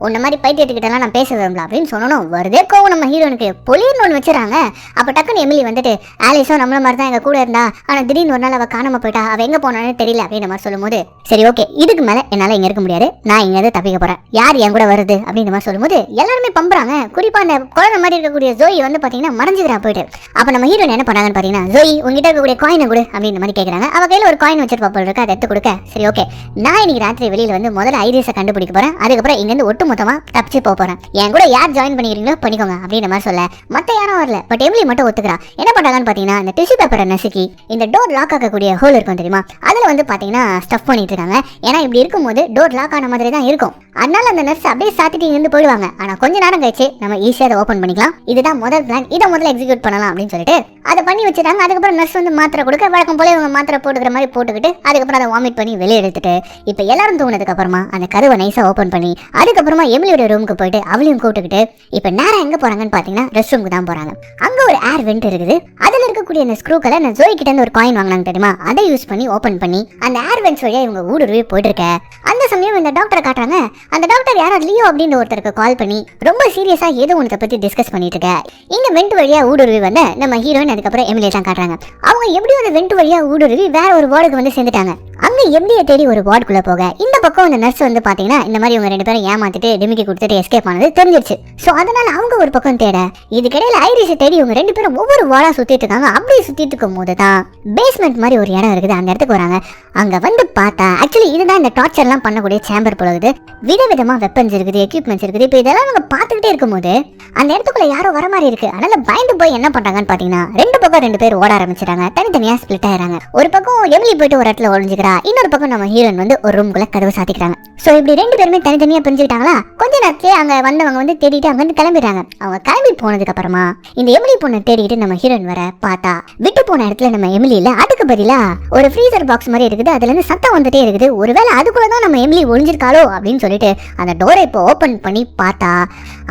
உன்ன மாதிரி பைத்தியத்துக்கிட்ட எல்லாம் நான் பேச விரும்பல அப்படின்னு சொன்னோம். வருதே கோவம் நம்ம ஹீரோனுக்கு. பொலின்னு ஒன்று வச்சுறாங்க. அப்ப டக்குன்னு எமிலி வந்துட்டு ஆலிஸும் நம்மள மாதிரி தான் எங்க கூட இருந்தா, ஆனா திடீர்னு ஒரு நாள் அவ காணாம போயிட்டா, அவ எங்க போனான்னு தெரியல அப்படின்ற மாதிரி சொல்லும்போது, சரி ஓகே இதுக்கு மேல என்னால இங்க இருக்க முடியாது, நான் இங்க இருந்து தப்பிக்க போறேன், யார் என் கூட வருது அப்படின்ற மாதிரி சொல்லும்போது எல்லாருமே பம்புறாங்க. குறிப்பா அந்த குழந்தை மாதிரி இருக்கக்கூடிய ஜோயி வந்து பாத்தீங்கன்னா மறைஞ்சுக்கிறா போயிட்டு. அப்ப நம்ம ஹீரோயின் என்ன பண்ணாங்கன்னு பாத்தீங்கன்னா, ஜோயி உங்ககிட்ட இருக்கக்கூடிய காயினை கொடு அப்படின்ற மாதிரி கேக்குறாங்க. அவ கையில ஒரு காயின் வச்சிருப்பா போல இருக்கு, அதை எடுத்து கொடுக்க, சரி ஓகே நான் இன்னைக்கு ராத்திரி வெளியில வந்து முதல்ல ஐரிஸை கண்டுபிடிக்க போறேன், அதுக்கப்புறம் இங்க இருந்து ஒட்டு மொத்தமா தப்பிச்சு போறேன், என் கூட யார் ஜாயின் பண்ணிக்கிறீங்களோ பண்ணிக்கோங்க அப்படின்ற மாதிரி சொல்ல மத்த யாரும் வரல. பட் எமிலி மட்டும் ஒத்துக்கிறா. என்ன பண்றாங்கன்னு பாத்தீங்கன்னா, இந்த டிஷ்யூ பேப்பரை நசுக்கி இந்த டோர் லாக் ஆகக்கூடிய ஹோல் இருக்கும் தெரியுமா, அதுல வந்து பாத்தீங்கன்னா ஸ்டஃப் பண்ணிட்டு இருக்காங்க. ஏன்னா இப்படி இருக்கும்போது டோர் லாக் ஆன மாதிரி தான் இருக்கும். அதனால அந்த நர்ஸ் அப்படியே சாத்திட்டு இருந்து போயிடுவாங்க. ஆனா கொஞ்ச நேரம் கழிச்சு நம்ம ஈஸியா அதை ஓபன் பண்ணிக்கலாம், இதுதான் முதல் பிளான், இதை முதல்ல எக்ஸிக்யூட் பண்ணலாம் அப்படின்னு சொல்லிட்டு அதை பண்ணி வச்சிருக்காங்க. அதுக்கப்புறம் நர்ஸ் வந்து மாத்திரை கொடுக்க வழக்கம் போல இவங்க மாத்திரை போட்டுக்கிற மாதிரி போட்டுக்கிட்டு அதுக்கப்புறம் அதை வாமிட் பண்ணி வெளியே எடுத்துட்டு இப்ப எல்லாரும் தூங்கினதுக்கு அப்புறமா அந்த கதவை நைஸா ஓபன் பண்ணி அதுக்கப்புறமா எமிலியோட ரூமுக்கு போயிட்டு அவளையும் கூப்பிட்டுக்கிட்டு இப்ப நேரம் எங்க போறாங்கன்னு பாத்தீங்கன்னா ரெஸ்ட் ரூமுக்கு தான் போறாங்க. அங்க ஒரு ஏர் வெண்ட் இருக்குது. அதுல இருக்கக்கூடிய அந்த ஸ்க்ரூக்களை நான் ஜோய் கிட்ட இருந்து ஒரு காயின் வாங்கினாங்க தெரியுமா, அதை யூஸ் பண்ணி ஓபன் பண்ணி அந்த ஏர் வெண்ட்ஸ் வழியா இவங்க ஊடுருவி போயிட்டு இருக்க. அந்த சமயம் இந்த டாக்டரை காட்டுறாங்க. அந்த டாக்டர் யாராவது லியோ அப்படின்னு ஒருத்தருக்கு கால் பண்ணி ரொம்ப சீரியஸா ஏதோ ஒன்றத்தை பத்தி டிஸ்கஸ் பண்ணிட்டு இருக்க. இங்க வெண்ட் வழியா ஊடுருவி வந்த நம்ம ஹீரோயின் அதுக்கப்புறம் எமிலியை தான் காட்டுறாங்க. அவங்க எப்படி ஒரு வெண்ட் வழியா ஊடுருவி வேற ஒரு வார்டுக்கு வந்து சேர்ந்துட்டாங்க. அங்க எப்படியே தேடி ஒரு வார்டுக்குள்ள போக இந்த பக்கம் அந்த நர்ஸ் வந்து பாத்தீங்கன்னா இந்த மாதிரி இவங்க ரெண்டு பேரும் ஏமாத்திட்டு டிமிக்கி கொடுத்துட்டு எஸ்கேப் ஆனது தெரிஞ்சிருச்சு. சோ அதனால அவங்க ஒரு பக்கம் தேட இதுக்கிடையில ஐரிஸை தேடி இவங்க ரெண்டு பேரும் ஒவ்வொரு வார்டா சுத்திட்டு இருக்காங்க. அப்படி சுத்திட்டு இருக்கும் போது தான் பேஸ்மெண்ட் மாதிரி ஒரு இடம் இருக்குது. அந்த இடத்துக்கு வராங்க. அங்க வந்து பார்த்தா ஆக்சுவலி இதுதான் இந்த டார்ச்சர் எல்லாம் பண்ணக்கூடிய சேம்பர் போல இருக்குது. விதவிதமா வெப்பன்ஸ் இருக்குது, எக்யூப்மெண்ட்ஸ் இருக்குது. இப்போ இதெல்லாம் அவங்க பார்த்துக்கிட்டே இருக்கும்போது அந்த இடத்துக்குள்ள யாரோ வர மாதிரி இருக்கு. அதனால பயந்து போய் என்ன பண்றாங்கன்னு பாத்தீங்கன்னா ரெண்டு பக்கம் ரெண்டு பேர் ஓட ஆரம்பிச்சிட்டாங்க. தனித்தனியா ஸ்பிளிட் ஆயிராங்க. ஒரு பக்கம் எமிலி போயிட்டு ஒரு இடத்துல ஒளிஞ்சுக்கிறா, இன்னொரு பக்கம் நம்ம ஹீரோயின் வந்து ஒரு ரூம்குள்ள கதவு சாத்திக்கிறாங்க. சோ இப்படி ரெண்டு பேருமே தனித்தனியா பிரிஞ்சுக்கிட்டாங்களா. கொஞ்ச நேரத்திலே அங்க வந்தவங்க வந்து தேடிட்டு அங்க வந்து கிளம்பிடுறாங்க. அவங்க கிளம்பி போனதுக்கு அப்புறமா இந்த எமிலி பொண்ணை தேடிட்டு நம்ம ஹீரோயின் வர பார்த்தா விட்டு போன இடத்துல நம்ம எமிலி இல்ல, அதுக்கு பதிலா ஒரு ஃப்ரீசர் பாக்ஸ் மாதிரி இருக்குது. அதுல இருந்து சத்தம் வந்துட்டே இருக்குது. ஒருவேளை அதுக்குள்ளதான் நம்ம எமிலி ஒளிஞ்சிருக்காளோ அப்படின்னு சொல்லிட்டு அந்த டோரை இப்போ ஓபன் பண்ணி பார்த்தா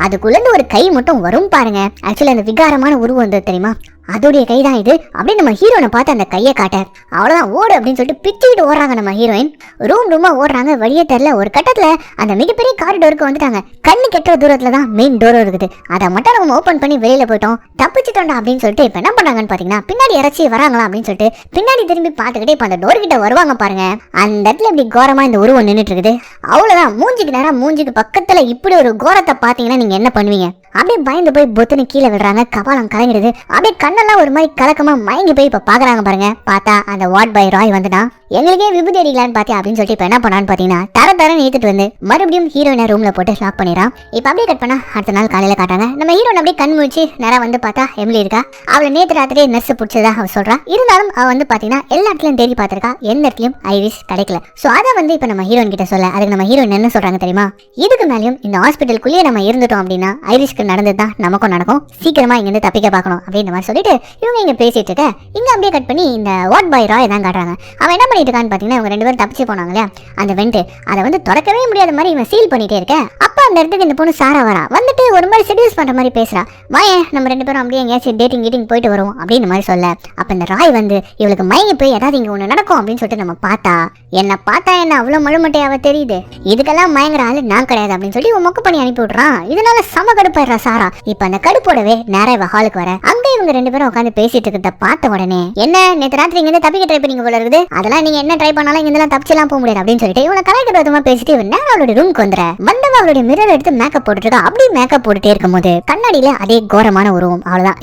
அதுக்குள்ள இருந்து ஒரு கை மட்டும் வரும் பாருங்க. ஆக்சுவலி அந்த விகாரமான உருவம் வந்து தெரியுமா, அதோடைய கை தான் இது அப்படின்னு நம்ம ஹீரோனை பார்த்து அந்த கையை காட்ட அவ்வளவுதான் ஓடு அப்படின்னு சொல்லிட்டு பிச்சுக்கிட்டு ஓடுறாங்க. நம்ம ஹீரோயின் ரூமா ஓடுறாங்க. வழியே தெரியல. ஒரு கட்டத்துல அந்த மிகப்பெரிய காரிடோருக்கு வந்துட்டாங்க. கண்ணு கெட்டுற தூரத்துல தான் மெயின் டோர் இருக்குது. அதை மட்டும் நம்ம ஓபன் பண்ணி வெளியில போயிட்டோம், தப்பிச்சுட்டோம்டா அப்படின்னு சொல்லிட்டு இப்ப என்ன பண்ணாங்கன்னு பாத்தீங்கன்னா பின்னாடி இறச்சி வராங்களா அப்படின்னு சொல்லிட்டு பின்னாடி திரும்பி பார்த்துக்கிட்டே இப்ப அந்த டோர் கிட்ட வருவாங்க பாருங்க. அந்த இடத்துல இப்படி கோரமா இந்த உருவம் நின்றுட்டு இருக்குது. அவ்வளவுதான் மூஞ்சிக்கு நேரம் மூஞ்சிக்கு பக்கத்துல இப்படி ஒரு கோரத்தை பாத்தீங்கன்னா நீங்க என்ன பண்ணுவீங்க? அப்படியே பயந்து போய் பொத்துன்னு கீழே விடுறாங்க. கபாலம் கலங்கிடுது. அப்படியே கண்ணெல்லாம் ஒரு மாதிரி கலக்கமா மயங்கி போய் இப்ப பாக்குறாங்க பாருங்க. பார்த்தா அந்த வார்ட் பை ராய் வந்துட்டான். எங்களுக்கே விபூதி அடிக்கலான்னு பாத்தியா அப்படின்னு சொல்லிட்டு இப்ப என்ன பண்ணான்னு பாத்தீங்கன்னா தரன்னு ஏத்துட்டு வந்து மறுபடியும் ஹீரோயினை ரூம்ல போட்டு லாக் பண்ணிடுறான். இப்ப அப்படியே கட் பண்ணா அடுத்த நாள் காலையில காட்டாங்க. நம்ம ஹீரோயின் அப்படியே கண் முழிச்சு நேரம் வந்து பார்த்தா எமிலி இருக்கா. அவளை நேற்று ராத்திரியே நர்ஸ் பிடிச்சதா அவ சொல்றா. இருந்தாலும் அவ வந்து பாத்தீங்கன்னா எல்லா இடத்துலயும் தேடி பார்த்திருக்கா, எந்த இடத்துலயும் ஐரிஸ் கிடைக்கல. சோ அதை வந்து இப்ப நம்ம ஹீரோயின் கிட்ட சொல்ல அதுக்கு நம்ம ஹீரோயின் என்ன சொல்றாங்க தெரியுமா, இதுக்கு மேலயும் இந்த ஹாஸ்பிட்டலுக்குள்ளேயே நம்ம இருந்துட்டோம் அப்படின்னா ஐரிஸ்க்கு நடந்ததுதான் நமக்கும் நடக்கும், சீக்கிரமா இங்க இருந்து தப்பிக்க பார்க்கணும் அப்படின்ற மாதிரி சொல்லிட்டு இவங்க இங்க பேசிட்டு இருக்க. இங்க அப்படியே கட் பண்ணி இந்த வார்ட் பாய் ராய் தான் காட்டுறாங்க. அவன் என்ன பண்ணிட்டு இருக்கான்னு பாத்தீங்கன்னா இவங்க ரெண்டு பேரும் தப்பிச்சு போனாங்க இல்லையா, அந்த வெண்ட் அதை வந்து திறக்கவே முடியாத மாதிரி இவன் சீல் பண்ணிட்டே இருக்க. அப்ப அந்த இடத்துக்கு இந்த பொண்ணு சாரா வரா. வந்துட்டு ஒரு மாதிரி செடியூஸ் பண்ற மாதிரி பேசுறா. வாயே நம்ம ரெண்டு பேரும் அப்படியே எங்கேயாச்சும் டேட்டிங் கீட்டிங் போயிட்டு வருவோம் அப்படின்னு மாதிரி சொல்ல அப்ப இந்த ராய் வந்து இவளுக்கு மயங்கி போய் ஏதாவது இங்க ஒண்ணு நடக்கும் அப்படின்னு சொல்லிட்டு நம்ம பார்த்தா என்ன அவ்வளவு மழுமட்டையாவ தெரியுது, இதுக்கெல்லாம் மயங்குற ஆளு நான் கிடையாது அப்படின்னு சொல்லி இவன் மொக்க பண்ணி அனுப்பி விடுறான். இதனால சம கடுப்பாயிடுறா சாரா. இப்ப அந்த கடுப்போடவே நேரா இவ ஹாலுக்கு வர அங்க இவங்க ரெண்டு பேரும் உட்காந்து பேசிட்டு இருக்கிறத பார்த்த உடனே என்ன நேற்று ராத்திரி இங்க இருந்து தப்பிக்க ட்ரை பண்ணீங்க போல இருக்குது, அதெல்லாம் நீங்க என்ன ட்ரை பண்ணாலும் இங்க தப்பிச்செல்லாம் போக முடியாது அப்படின்னு சொல்லிட்டு இவனை கலாய்க்க விதமா பேசிட்டு இவன் நேரம் அவளுடைய ரூமுக்கு வந்துற வந்தவ அவளுடைய மிரர் எடுத்து மேக்கப் போட்டுட்டு இருக்கா. அப்படி மேக்கப் போட்டுட்டே இருக்கும்போது கண்ணாடியில அதே கோரமான உருவம். அவ்வளவுதான்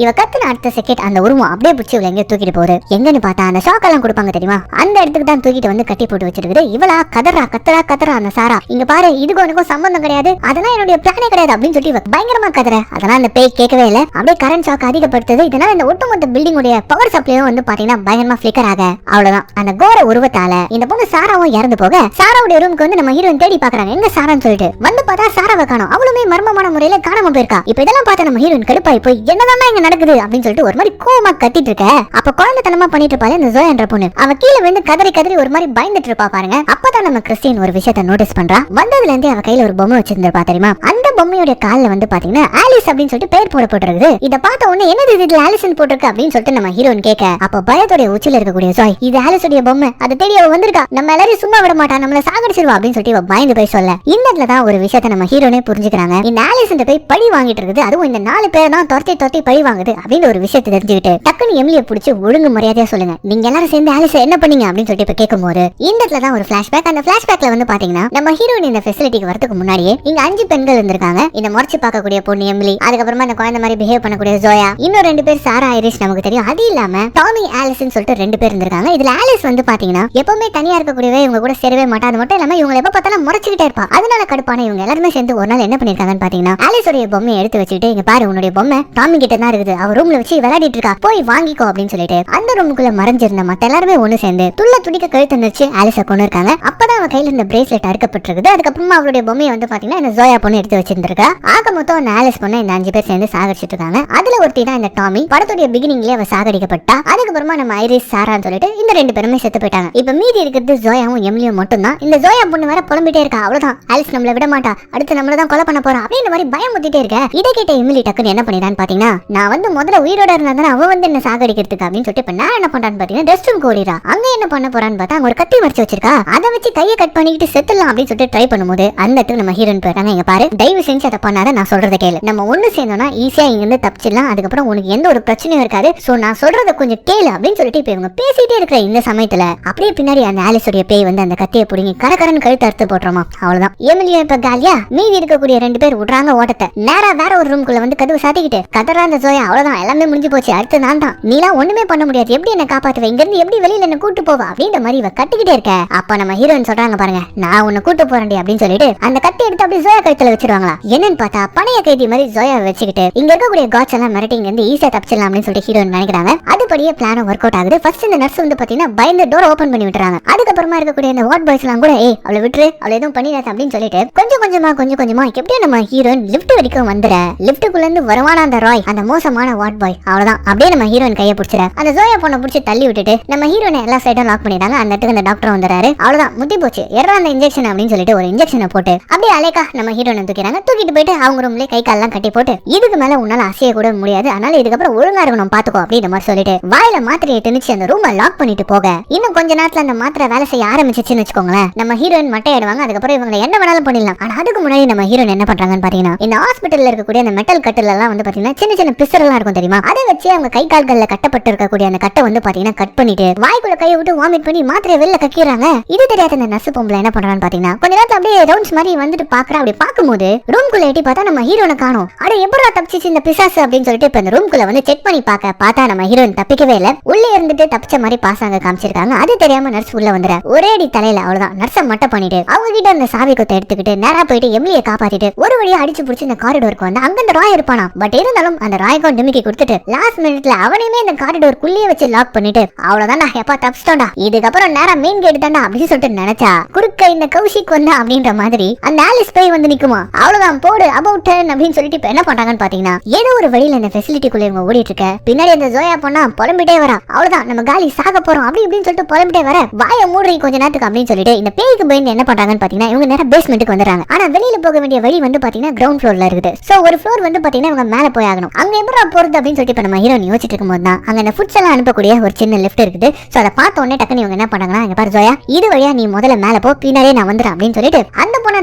இவ கத்துன அடுத்த செகண்ட் அந்த உருவம் அப்படியே பிடிச்சி இவளை எங்க தூக்கிட்டு போகுது. எங்கன்னு பார்த்தா அந்த ஷாக் எல்லாம் கொடுப்பாங்க தெரியுமா, அந்த இடத்துக்கு தான் தூக்கிட்டு வந்து கட்டி போட்டு வச்சிருக்குது. இவளா கத்துறா அந்த சாரா, இங்க பாரு இதுக்கு உனக்கும் சம்பந்தம் கிடையாது, அதெல்லாம் என்னுடைய பிளானே கிடையாது அப்படின்னு சொல்லி பயங்கரமா கத்துற. அதெல்லாம் அந்த பேய் கேட்கவே இல்லை. அப்படியே கரண்ட் ஷாக் ஷாக் அதிகப்படுத்துது. இதனால இந்த ஒட்டுமொத்த பில்டிங் உடைய பவர் சப்ளையும் வந்து பாத்தீங்கன்னா பயங்கரமா ஃபிளிக்கர் ஆக அவ்வளவுதான் அந்த கோர உருவத்தால இந்த பொண்ணு சாராவும் இறந்து போக சாராவுடைய ரூமுக்கு வந்து நம்ம ஹீரோயின் தேடி பாக்குறாங்க எங்க சாரான்னு சொல்லிட்டு. வந்து பார்த்தா சாராவை காணோம். அவளுமே மர்மமான முறையில காணாம போயிருக்கா. இப்ப இதெல்லாம் பார்த்து நம்ம ஹீரோயின் கடுப்பாய் போய் என்னதான் இங்க நடக்குது அப்படின்னு சொல்லிட்டு ஒரு மாதிரி கோவமா கத்திட்டு இருக்க. அப்ப குழந்தைத்தனமா பண்ணிட்டு இருப்பாரு இந்த ஜோயா என்ற பொண்ணு. அவ கீழே விழுந்து கதறி கதறி ஒரு மாதிரி பயந்துட்டு இருப்பா பாருங்க. அப்பதான் நம்ம கிறிஸ்டின் ஒரு விஷயத்தை நோட்டீஸ் பண்றா. வந்ததுல இருந்தே அவ கையில ஒரு பொம்மை வச்சிருந்திருப்பா தெரியுமா. அந்த பொம்மையோட கால்ல வந்து பாத்தீங்கன்னா ஆலிஸ் அப்படின்னு சொல்லிட்டு பேர் போடப்பட்டிருக்கு. இத பார்த்த உடனே என்னது இதுல ஆலிஸ்னு போட்டிருக்கு அப்படின்னு சொல்லிட்டு நம்ம ஹீரோயின் கேட்க, அப்ப பயத்தோட உச்சில இருக்கக்கூடிய ஜோய் இது ஆலிஸுடைய பொம்மை, அதை தேடி அவ வந்திருக்கா, நம்ம எல்லாரும் சும்மா விட மாட்டா, நம்மள சாகடிச்சிருவா அப்படின்னு சொல்லிட்டு இவ பயந்து போய் சொல்ல, இந்த இடத்துல தான் ஒரு விஷயத்தை நம்ம ஹீரோனே புரிஞ்சுக்கிறாங்க. இந்த ஆலிஸ் போய் பழி வாங்கிட்டு இருக்குது, அதுவும் இந்த 4 பேர் தான் தொரத்தி பழி வாங்குது அப்படின்னு ஒரு விஷயத்தை தெரிஞ்சுக்கிட்டு டக்குன்னு எமிலியை பிடிச்சி ஒழுங்கு மரியாதையா சொல்லுங்க, நீங்க எல்லாரும் சேர்ந்து ஆலிஸ் என்ன பண்ணீங்க அப்படின்னு சொல்லிட்டு இப்ப கேட்கும்போது இந்த இடத்துல தான் ஒரு பிளாஷ்பேக். அந்த பிளாஷ்பேக்ல வந்து பாத்தீங்கன்னா நம்ம ஹீரோயின் இந்த ஃபெசிலிட்டிக்கு வரதுக்கு முன்னாடியே இங்க 5 பெண்கள் இருந்திருக்காங்க. இந்த முறைச்சு பார்க்கக்கூடிய பொண்ணு எமிலி, அதுக்கப்புறமா இந்த குழந்தை மாதிரி பிஹேவ் பண்ணக்கூடிய ஜோயா, இன்னும் 2 பேர் சாரா ஐரிஷ் நமக்கு தெரியும். அது இல்லாம டாமி ஆலிஸ்னு சொல்லிட்டு 2 பேர் இருந்திருக்காங்க. இதுல ஆலிஸ் வந்து பாத்தீங்கன்னா எப்பவுமே தனியா இருக்கக்கூடியவே இவங்க கூட சேரவே மாட்டா. அது மட்டும் இல்லாம இவங்க எப்ப பார்த்தாலும் முறைச்சுக்கிட்டே இருப்பா. அதனால கடுப்பான இவங்க எல்லாருமே சேர்ந்து ஒரு நாள் என்ன பண்ணிருக்காங்கன்னு பாத்தீங்கன்னா ஆலிஸோட பொம்மையை எடுத்து வச்சுட்டு, இங்க பாரு உன்னுடைய பொம்மை டாமி கிட்ட தான் இருக்குது, அவ ரூம்ல வச்சு விளையாடிட்டு இருக்கா, போய் வாங்கிக்கோ அப்படின்னு சொல்லிட்டு அந்த ரூமுக்குள்ள மறைஞ்சிருந்த மத்த எல்லாருமே ஒண்ணு சேர்ந்து துள்ள துடிக்க கழுத்து நிறுத்தி ஆலிஸை கொண்டு இருக்காங்க. அப்பதான் அவ கையில இருந்த பிரேஸ்லெட் அறுக்கப்பட்டிருக்குது. அதுக்கப்புறமா அவருடைய பொம்மையை வந்து பாத்தீங்கன்னா இந்த ஜோயா பொண்ணு எடுத்து வச்சிருந்திருக்கா. ஆக மொத்தம் அந்த ஆலிஸ் பொண்ணு இந்த 5 பேர் சேர்ந்து சாகடிச்சிட்டு இருக்காங்க. அதுல ஒருத்தி தான் இந்த டாமி. படத்துடைய பிகினிங்லயே அவ சாகடிக்கப்பட்டா. அதுக்கப்புறமா நம்ம ஐரிஸ் சாரான்னு சொல்லிட்டு இந்த 2 பேருமே செத்து போயிட்டாங்க. இப்ப மீதி இருக்கிறது ஜோயாவும் எமிலியும் மட்டும் தான். இந்த ஜோயா பொண்ணு வேற புலம்பிட்டே இருக்கா, அவ்வளவுதான் ஆலிஸ் நம்மள விட மாட்டா, அடுத்து நம்மள தான் கொலை பண்ண போறா அப்படின்ற மாதிரி பயமுத்திட்டே இருக்க. இதை கேட்ட எமிலி டக்குன்னு என்ன பண்ணிடான்னு பாத்தீங்கன்னா, நான் வந்து முதல்ல உயிரோட இருந்தா அவ வந்து என்ன சாகடிக்கிறதுக்கு அப்படின்னு சொல்லிட்டு இப்ப நான் என்ன பண்றான்னு பாத்தீங்கன்னா ரெஸ்ட் ரூம் ஓடிரா. அங்க என்ன பண்ண போறான்னு பார்த்தா அங்க ஒரு கத்தி மறைச்சு வச்சிருக்கா. அதை வச்சு கையை கட் பண்ணிக்கிட்டு செத்துலாம் அப்படின்னு சொல்லிட்டு ட்ரை பண்ணும்போது அந்த இடத்துல நம்ம ஹீரோயின் போறாங்க, இங்க பாரு தயவு செஞ்சு அதை பண்ணாத, நான் சொல்றதை கேளு, நம்ம ஒண்ணு சேர்ந்தோம்னா ஈஸியா இங்க இருந்து தப்பிச்சிடலாம், அதுக்கப்புறம் உனக்கு எந்த ஒரு பிரச்சனையும் இருக்காது, சோ நான் சொல்றதை கொஞ்சம் கேளு அப்படின்னு சொல்லிட்டு இப்ப இவங்க பேசிட்டே இருக்கிற இந்த சமயத்துல அப்படியே பின்னாடி அந்த ஆலிஸோட பேய் வந்து அந்த கத்தியை புடுங்கி கரகரன் கழுத்து அறுத்து போட்டுறோமா. அவ்வளவுதான் எமிலியும் இப்ப காலியா. மீதி இருக்கக்கூடிய 2 பேர் விடுறாங்க ஓட்டத்தை. நேரா வேற ஒரு ரூம்குள்ள வந்து கதவு சாத்திக்கிட்டு கதறா அந்த ஜோயா, அவ்வளவுதான் எல்லாமே முடிஞ்சு போச்சு, அடுத்து நான் தான், நீலாம் ஒண்ணுமே பண்ண முடியாது, எப்படி என்ன காப்பாத்துவேன், இங்க இருந்து எப்படி வெளியில என்ன கூட்டு போவா அப்படின்ற மாதிரி இவ கட்டிக்கிட்டே இருக்க. அப்ப நம்ம ஹீரோயின் சொல்றாங்க பாருங்க, நான் உன்னை கூட்டு போறேன்டி அப்படின்னு சொல்லிட்டு அந்த கத்தி எடுத்து அப்படியே ஜோயா கழுத்துல வச்சிருவாங்களா. என்னன்னு பார்த்தா பணைய கைதி மாதிரி ஜோயா வச்சுக்கிட்டு இங்க இருக்கக்கூடிய காட்ஸ் எல்லாம் மிரட்டி இங்க இருந்து ஈஸியா தப்பிச்சிடலாம் அப்படின்னு சொல்லிட்டு ஹீரோயின் நினைக்கிறாங்க. அதுபடியே பிளானும் ஒர்க் அவுட் ஆகுது. ஃபர்ஸ்ட் இந்த நர்ஸ் வந்து பாத்தீங்கன்னா பயந்து டோர் ஓபன் பண்ணி விட்டுறாங்க. அதுக்கப்புறமா இருக்கக்கூடிய இந்த வார்ட் பாய்ஸ் எல்லாம் கூட அவளை விட்டுரு, அவளை எதுவும் பண்ணிடாத அப்படின்னு சொல்லிட்டு கொஞ்சம் கொஞ்சமா எப்படியும் நம்ம ஹீரோயின் லிஃப்ட் வரைக்கும் வந்துற. லிஃப்ட்டுக்குள்ள இருந்து வருவான அந்த ராய், அந்த மோசமான வார்ட் பாய், அவ்வளவுதான் அப்படியே நம்ம ஹீரோயின் கையை பிடிச்சிட அந்த ஜோயா பொண்ணை பிடிச்சி தள்ளி விட்டுட்டு நம்ம ஹீரோனை எல்லா சைடும் லாக் பண்ணிட்டாங்க. அந்த இடத்துக்கு அந்த டாக்டர் வந்துறாரு. அவ்வளவுதான் முத்தி போச்சு, எறா அந்த இன்ஜெக்ஷன் அப்படின்னு சொல்லிட்டு ஒரு இன்ஜெக்ஷனை போட்டு அப்படியே அலேக்கா நம்ம ஹீரோனை தூக்கிறாங்க. தூக்கிட்டு போயிட்டு அவங்க ரூம்லயே கை காலெல்லாம் கட்டி போட்டு இதுக்கு மேல உன்னால அசைய கூட முடியாது, அதனால இதுக்கப்புறம் ஒழுங்கா இருக்கணும் பாத்துக்கோ அப்படின்ற மாதிரி சொல்லிட்டு வாயில மாத்திரையை திணிச்சு அந்த ரூமை லாக் பண்ணிட்டு போக இன்னும் கொஞ்ச நேரத்துல அந்த மாத்திரை வேலை செய்ய ஆரம்பிச்சிச்சுன்னு வச்சுக்கோங்களேன். நம்ம ஹீரோயின் மட்டையிடுவாங்க. அதுக்கப்புறம் இவங்க என்ன வேணாலும் பண்ணிடலாம். ஆனா அதுக்கு முன்னாடி நம்ம ஹீரோயின் என்ன பண்றாங்கன்னு பாத்தீங்கன்னா இந்த ஹாஸ்பிட்டல்ல இருக்கக்கூடிய அந்த மெட்டல் கட்டில் எல்லாம் வந்து பாத்தீங்கன்னா சின்ன பிசரெல்லாம் இருக்கும் தெரியுமா, அதை வச்சு அவங்க கை கால்கள்ல கட்டப்பட்டு இருக்கக்கூடிய அந்த கட்டை வந்து பாத்தீங்கன்னா கட் பண்ணிட்டு வாய்க்குள்ள கையை விட்டு வாமிட் பண்ணி மாத்திரையை வெளில கக்கிறாங்க. இது தெரியாத அந்த நர்ஸ் பொம்பளை என்ன பண்றான்னு பாத்தீங்கன்னா கொஞ்ச நேரத்துல அப்படியே ரவுண்ட்ஸ் மாதிரி வந்துட்டு பாக்குறா. அப்படி பாக்கும்போது ரூம்குள்ள எட்டி பார்த்தா நம்ம ஹீரோனை காணோம். அட எப்படா தப்பிச்சிச்சு இந்த பிசாசு அப்படின்னு சொல்லிட்டு இப்ப இந்த ரூம்குள்ள வந்து செக் பண்ணி பார்த்தா நம்ம ஹீரோயின் தப்பிக்கவே இல்ல. உள்ளே இருந்துட்டு தப்பிச்ச மாதிரி பாசாங்க காமிச்சிருக்காங்க. அது தெரியாம நர்ஸ் உள்ள வந்துற ஒரே அடி தலையில அவ்வளவுதான் நர்ஸை மட்டை பண்ணிட்டு அவங்க கிட்ட அந்த சாவி கொத்தை எடுத்துக்கிட்டு நேரா போயிட்டு எமிலியை காப்பாத்திட்டு ஒரு வழியா அடிச்சு புடிச்சு இந்த காரிடோருக்கு வந்து அங்க அந்த ராய் இருப்பானா. பட் இருந்தாலும் அந்த ராய்க்கும் டிமிக்கி கொடுத்துட்டு லாஸ்ட் மினிட்ல அவனையுமே இந்த காரிடோருக்குள்ளேயே வச்சு லாக் பண்ணிட்டு அவ்வளவுதான் எப்பா தப்பிச்சிட்டோம்டா, இதுக்கப்புறம் நேரா மெயின் கேட் தாண்டா அப்படின்னு சொல்லிட்டு நினைச்சா குறுக்க இந்த கௌஷிக் வந்தா அப்படின்ற மாதிரி அந்த ஆலிஸ் பேய் வந்து நிக்குமா. அவ்வளவுதான் போடு அபவுட் டர்ன் அப்படின்னு சொல்லிட்டு இப்ப என்ன பண்றாங்கன்னு பாத்தீங்கன்னா ஏதோ ஒரு வழியில இந்த ஃபெசிலிட்டிக்குள்ள இவங்க ஓடிட்டு இருக்க. பின்னாடி அந்த ஜோயா பொண்ணா புலம்பிட்டே வரா. அவ்வளவுதான் நம்ம காலி சாக போறோம் அப்படி இப்படின்னு சொல்லிட்டு புலம்பிட்டே வர வாய மூடுறீ கொஞ்ச நேரத்துக்கு அப்படின்னு சொல்லிட்டு இந்த பேய்க்கு பயந்து என்ன பண்றாங்கன்னு பாத்தீங்கன்னா இவங்க நேரா பேஸ்மெண்ட்டுக்கு வந்துறாங்க. ஆனா வெளியில போக வேண்டிய வழி வந்து பாத்தீங்கன்னா கிரவுண்ட் ஃப்ளோர்ல இருக்குது. சோ ஒரு ஃப்ளோர் வந்து பாத்தீங்கன்னா இவங்க மேல போய் ஆகணும். அங்க எப்படா போறது அப்படின்னு சொல்லிட்டு இப்ப நம்ம ஹீரோயின் யோசிச்சுட்டு இருக்கும்போது தான் அங்க அந்த ஃபுட்ஸ் எல்லாம் அனுப்பக்கூடிய ஒரு சின்ன லிஃப்ட் இருக்குது. சோ அதை பார்த்த உடனே டக்குனு இவங்க என்ன பண்றாங்கன்னா இங்க பாரு ஜோயா, இது வழியா நீ முதல்ல மேல போ, பின்னாடியே நான் வந்துறேன் அப்படின்னு சொல்லிட்டு அந்த பொண்ணு